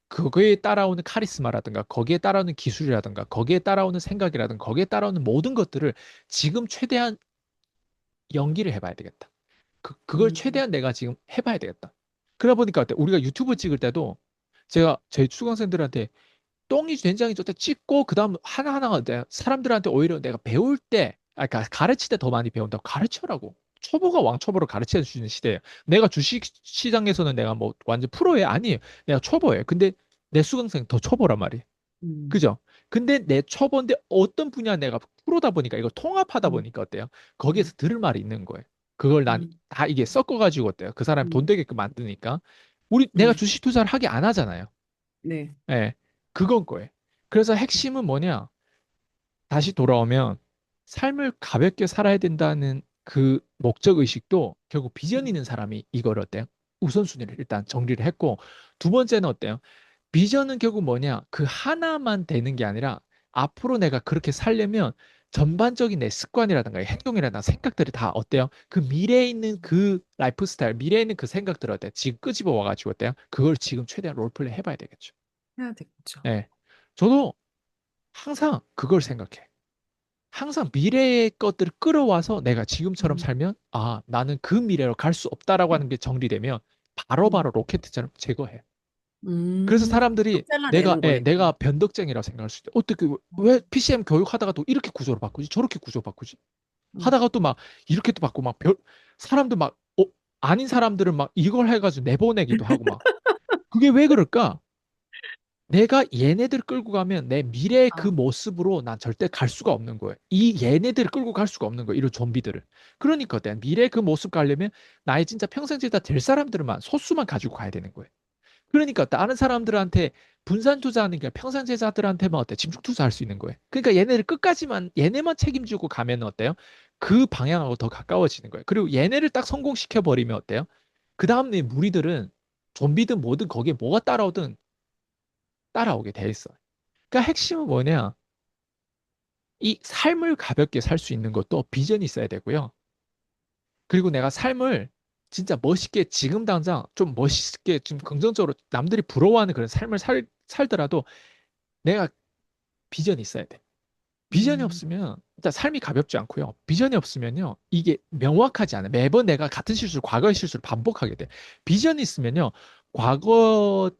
거기에 따라오는 카리스마라든가 거기에 따라오는 기술이라든가 거기에 따라오는 생각이라든가 거기에 따라오는 모든 것들을 지금 최대한 연기를 해봐야 되겠다. 그걸 음, 최대한 내가 지금 해봐야 되겠다. 그러다 보니까 어때? 우리가 유튜브 찍을 때도 제가 제 수강생들한테 똥이 된장이 좋다 찍고 그다음 하나하나가 사람들한테 오히려 내가 배울 때 그러니까 가르칠 때 더 많이 배운다고 가르쳐라고. 초보가 왕초보로 가르쳐 주는 시대예요. 내가 주식 시장에서는 내가 뭐 완전 프로에 아니에요. 내가 초보예요. 근데 내 수강생 더 초보란 말이에요. 음, 그죠? 근데 내 초보인데 어떤 분야 내가 프로다 보니까 이걸 통합하다 음, 보니까 어때요? 음, 거기에서 들을 말이 있는 거예요. 그걸 난 음, 다 이게 섞어가지고 어때요? 그 사람 돈 음, 되게끔 만드니까 내가 음, 주식 투자를 하게 안 하잖아요. 네. 예, 그건 거예요. 그래서 핵심은 뭐냐? 다시 돌아오면 삶을 가볍게 살아야 된다는 그 목적 의식도 결국 비전 음, 있는 사람이 이걸 어때요? 우선순위를 일단 정리를 했고 두 번째는 어때요? 비전은 결국 뭐냐? 그 하나만 되는 게 아니라 앞으로 내가 그렇게 살려면 전반적인 내 습관이라든가 행동이라든가 생각들이 다 어때요? 그 미래에 있는 그 라이프 스타일, 미래에 있는 그 생각들 어때요? 지금 끄집어 와가지고 어때요? 그걸 지금 최대한 롤플레이 해봐야 되겠죠. 해야 되겠죠. 예. 저도 항상 그걸 생각해. 항상 미래의 것들을 끌어와서 내가 지금처럼 음, 살면 아, 나는 그 미래로 갈 수 없다라고 하는 게 정리되면 바로바로 음, 로켓처럼 제거해. 그래서 사람들이 쭉 잘라내는 내가 거네요. 변덕쟁이라고 생각할 수 있대. 어떻게, 왜 PCM 교육하다가 또 이렇게 구조로 바꾸지? 저렇게 구조 바꾸지? 음. 하다가 또 막 이렇게 또 바꾸고 사람들 아닌 사람들은 막 이걸 해가지고 내보내기도 하고 막. 그게 왜 그럴까? 내가 얘네들 끌고 가면 내 미래의 그 아, 모습으로 난 절대 갈 수가 없는 거예요. 이 얘네들을 끌고 갈 수가 없는 거예요. 이런 좀비들을. 그러니까 어때? 미래의 그 모습 가려면 나의 진짜 평생 제자 될 사람들만 소수만 가지고 가야 되는 거예요. 그러니까 다른 사람들한테 분산 투자하는 게 평생 제자들한테만 어때? 집중 투자할 수 있는 거예요. 그러니까 얘네를 끝까지만 얘네만 책임지고 가면 어때요? 그 방향하고 더 가까워지는 거예요. 그리고 얘네를 딱 성공시켜 버리면 어때요? 그 다음에 무리들은 좀비든 뭐든 거기에 뭐가 따라오든 따라오게 돼 있어. 그러니까 핵심은 뭐냐? 이 삶을 가볍게 살 수 있는 것도 비전이 있어야 되고요. 그리고 내가 삶을 진짜 멋있게 지금 당장 좀 멋있게 좀 긍정적으로 남들이 부러워하는 그런 삶을 살더라도 내가 비전이 있어야 돼. 비전이 음, 없으면 일단 삶이 가볍지 않고요. 비전이 없으면요. 이게 명확하지 않아. 매번 내가 같은 실수를 과거의 실수를 반복하게 돼. 비전이 있으면요. 과거를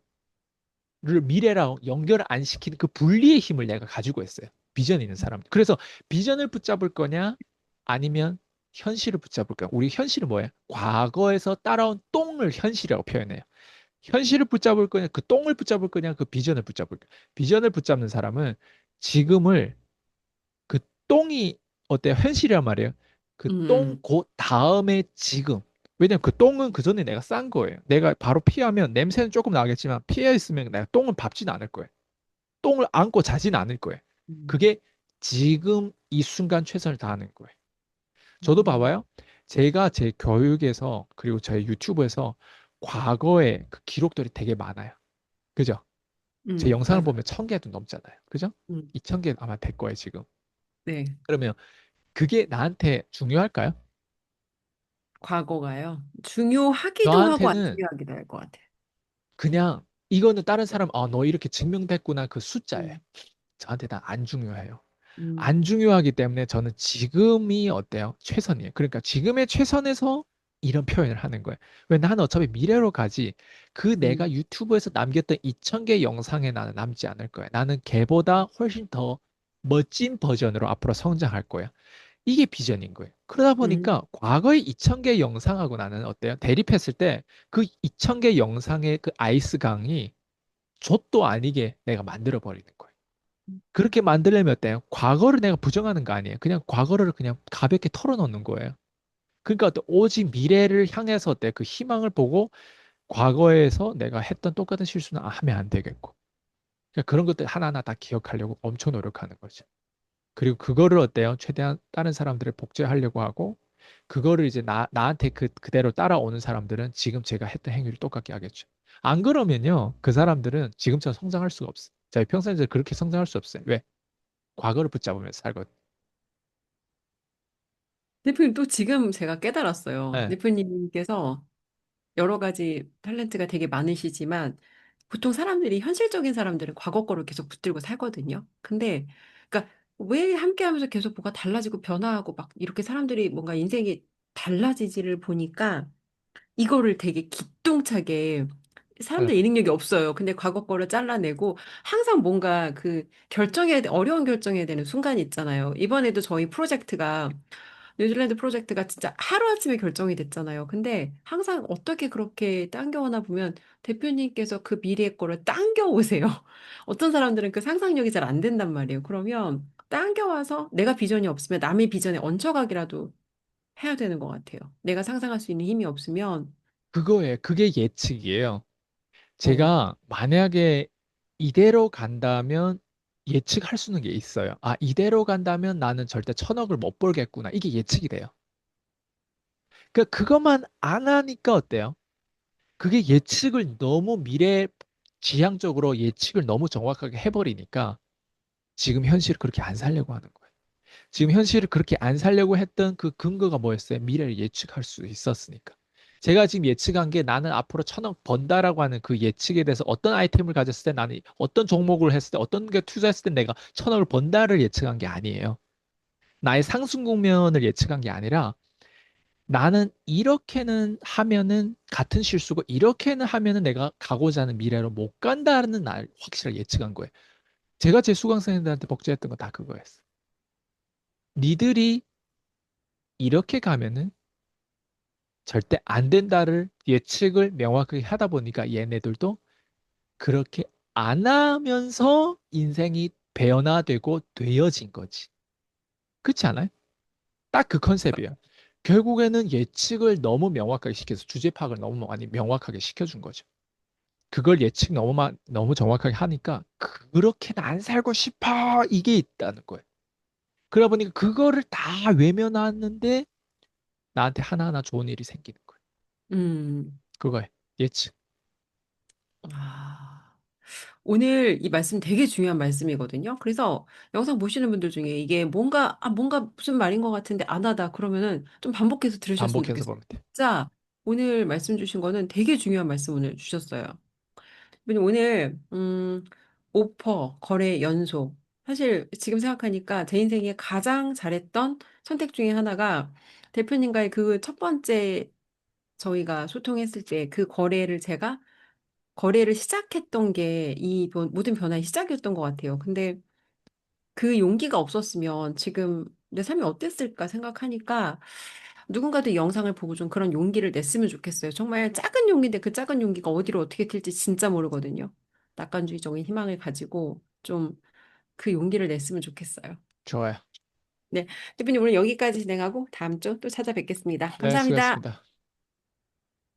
미래랑 연결 안 시키는 그 분리의 힘을 내가 가지고 있어요. 비전 있는 사람. 그래서 비전을 붙잡을 거냐 아니면 현실을 붙잡을 거냐. 우리 현실은 뭐예요? 과거에서 따라온 똥을 현실이라고 표현해요. 현실을 붙잡을 거냐, 그 똥을 붙잡을 거냐, 그 비전을 붙잡을 거냐. 비전을 붙잡는 사람은 지금을 그 똥이 어때요? 현실이란 말이에요. 그 똥 음, 곧 다음에 지금. 왜냐면 그 똥은 그 전에 내가 싼 거예요. 내가 바로 피하면 냄새는 조금 나겠지만 피해 있으면 내가 똥을 밟지는 않을 거예요. 똥을 안고 자지는 않을 거예요. 음, 그게 지금 이 순간 최선을 다하는 거예요. 저도 음, 봐봐요. 제가 제 교육에서 그리고 제 유튜브에서 과거의 그 기록들이 되게 많아요. 그죠? 제 영상을 맞아요. 보면 1000개도 넘잖아요. 그죠? 음, 2000개 아마 될 거예요, 지금. 네. 그러면 그게 나한테 중요할까요? 과거가요. 중요하기도 하고 안 저한테는 중요하기도 할 것 같아요. 그냥 이거는 다른 사람, 너 이렇게 증명됐구나 그 숫자예요. 음, 저한테는 안 중요해요. 안 음, 중요하기 때문에 저는 지금이 어때요? 최선이에요. 그러니까 지금의 최선에서 이런 표현을 하는 거예요. 왜 나는 어차피 미래로 가지. 그 내가 음, 유튜브에서 남겼던 2000개 영상에 나는 남지 않을 거야. 나는 걔보다 훨씬 더 멋진 버전으로 앞으로 성장할 거야. 이게 비전인 거예요. 그러다 음, 보니까 과거의 2000개 영상하고 나는 어때요? 대립했을 때 그 2000개 영상의 그 아이스 강이 좆도 아니게 내가 만들어 버리는 거예요. 그렇게 만들려면 어때요? 과거를 내가 부정하는 거 아니에요. 그냥 과거를 그냥 가볍게 털어놓는 거예요. 그러니까 오직 미래를 향해서 어때? 그 희망을 보고 과거에서 내가 했던 똑같은 실수는 하면 안 되겠고. 그러니까 그런 것들 하나하나 다 기억하려고 엄청 노력하는 거죠. 그리고 그거를 어때요? 최대한 다른 사람들을 복제하려고 하고 그거를 이제 나한테 그대로 따라오는 사람들은 지금 제가 했던 행위를 똑같게 하겠죠. 안 그러면요. 그 사람들은 지금처럼 성장할 수가 없어요. 저희 평생에 그렇게 성장할 수 없어요. 왜? 과거를 붙잡으면서 살거든. 대표님 또 지금 제가 깨달았어요. 네. 대표님께서 여러 가지 탤런트가 되게 많으시지만 보통 사람들이, 현실적인 사람들은 과거 거를 계속 붙들고 살거든요. 근데, 그러니까 왜 함께 하면서 계속 뭐가 달라지고 변화하고 막 이렇게 사람들이 뭔가 인생이 달라지지를 보니까 이거를 되게 기똥차게 네. 사람들 이능력이 없어요. 근데 과거 거를 잘라내고 항상 뭔가 그 어려운 결정해야 되는 순간이 있잖아요. 이번에도 저희 프로젝트가 뉴질랜드 프로젝트가 진짜 하루아침에 결정이 됐잖아요. 근데 항상 어떻게 그렇게 당겨오나 보면 대표님께서 그 미래의 거를 당겨오세요. 어떤 사람들은 그 상상력이 잘 안 된단 말이에요. 그러면 당겨와서 내가 비전이 없으면 남의 비전에 얹혀가기라도 해야 되는 것 같아요. 내가 상상할 수 있는 힘이 없으면, 그게 예측이에요. 어, 제가 만약에 이대로 간다면 예측할 수 있는 게 있어요. 아, 이대로 간다면 나는 절대 1,000억을 못 벌겠구나. 이게 예측이 돼요. 그것만 안 하니까 어때요? 그게 예측을 너무 미래 지향적으로 예측을 너무 정확하게 해버리니까 지금 현실을 그렇게 안 살려고 하는 거예요. 지금 현실을 그렇게 안 살려고 했던 그 근거가 뭐였어요? 미래를 예측할 수 있었으니까. 제가 지금 예측한 게 나는 앞으로 1,000억 번다라고 하는 그 예측에 대해서 어떤 아이템을 가졌을 때 나는 어떤 종목을 했을 때 어떤 게 투자했을 때 내가 1,000억을 번다를 예측한 게 아니에요. 나의 상승 국면을 예측한 게 아니라 나는 이렇게는 하면은 같은 실수고 이렇게는 하면은 내가 가고자 하는 미래로 못 간다는 날 확실하게 예측한 거예요. 제가 제 수강생들한테 복제했던 거 다 그거였어. 니들이 이렇게 가면은 절대 안 된다를 예측을 명확하게 하다 보니까 얘네들도 그렇게 안 하면서 인생이 배연화되고 되어진 거지. 그렇지 않아요? 딱 그 컨셉이에요. 결국에는 예측을 너무 명확하게 시켜서 주제 파악을 너무 많이 명확하게 시켜준 거죠. 그걸 예측 너무 정확하게 하니까 그렇게는 안 살고 싶어 이게 있다는 거예요. 그러다 보니까 그거를 다 외면하는데 나한테 하나하나 좋은 일이 생기는 거예요. 음, 그거예요. 예측. 아. 오늘 이 말씀 되게 중요한 말씀이거든요. 그래서 영상 보시는 분들 중에 이게 뭔가 무슨 말인 것 같은데 안 하다 그러면은 좀 반복해서 들으셨으면 반복해서 좋겠어요. 보면 돼. 진짜 오늘 말씀 주신 거는 되게 중요한 말씀 오늘 주셨어요. 왜냐면 오늘, 오퍼, 거래 연속. 사실 지금 생각하니까 제 인생에 가장 잘했던 선택 중에 하나가 대표님과의 그 첫 번째 저희가 소통했을 때 그 거래를 시작했던 게 이 모든 변화의 시작이었던 것 같아요. 근데 그 용기가 없었으면 지금 내 삶이 어땠을까 생각하니까 누군가도 이 영상을 보고 좀 그런 용기를 냈으면 좋겠어요. 정말 작은 용기인데 그 작은 용기가 어디로 어떻게 튈지 진짜 모르거든요. 낙관주의적인 희망을 가지고 좀 그 용기를 냈으면 좋겠어요. 좋아요. 네. 대표님 오늘 여기까지 진행하고 다음 주 또 찾아뵙겠습니다. 네, 감사합니다. 수고하셨습니다.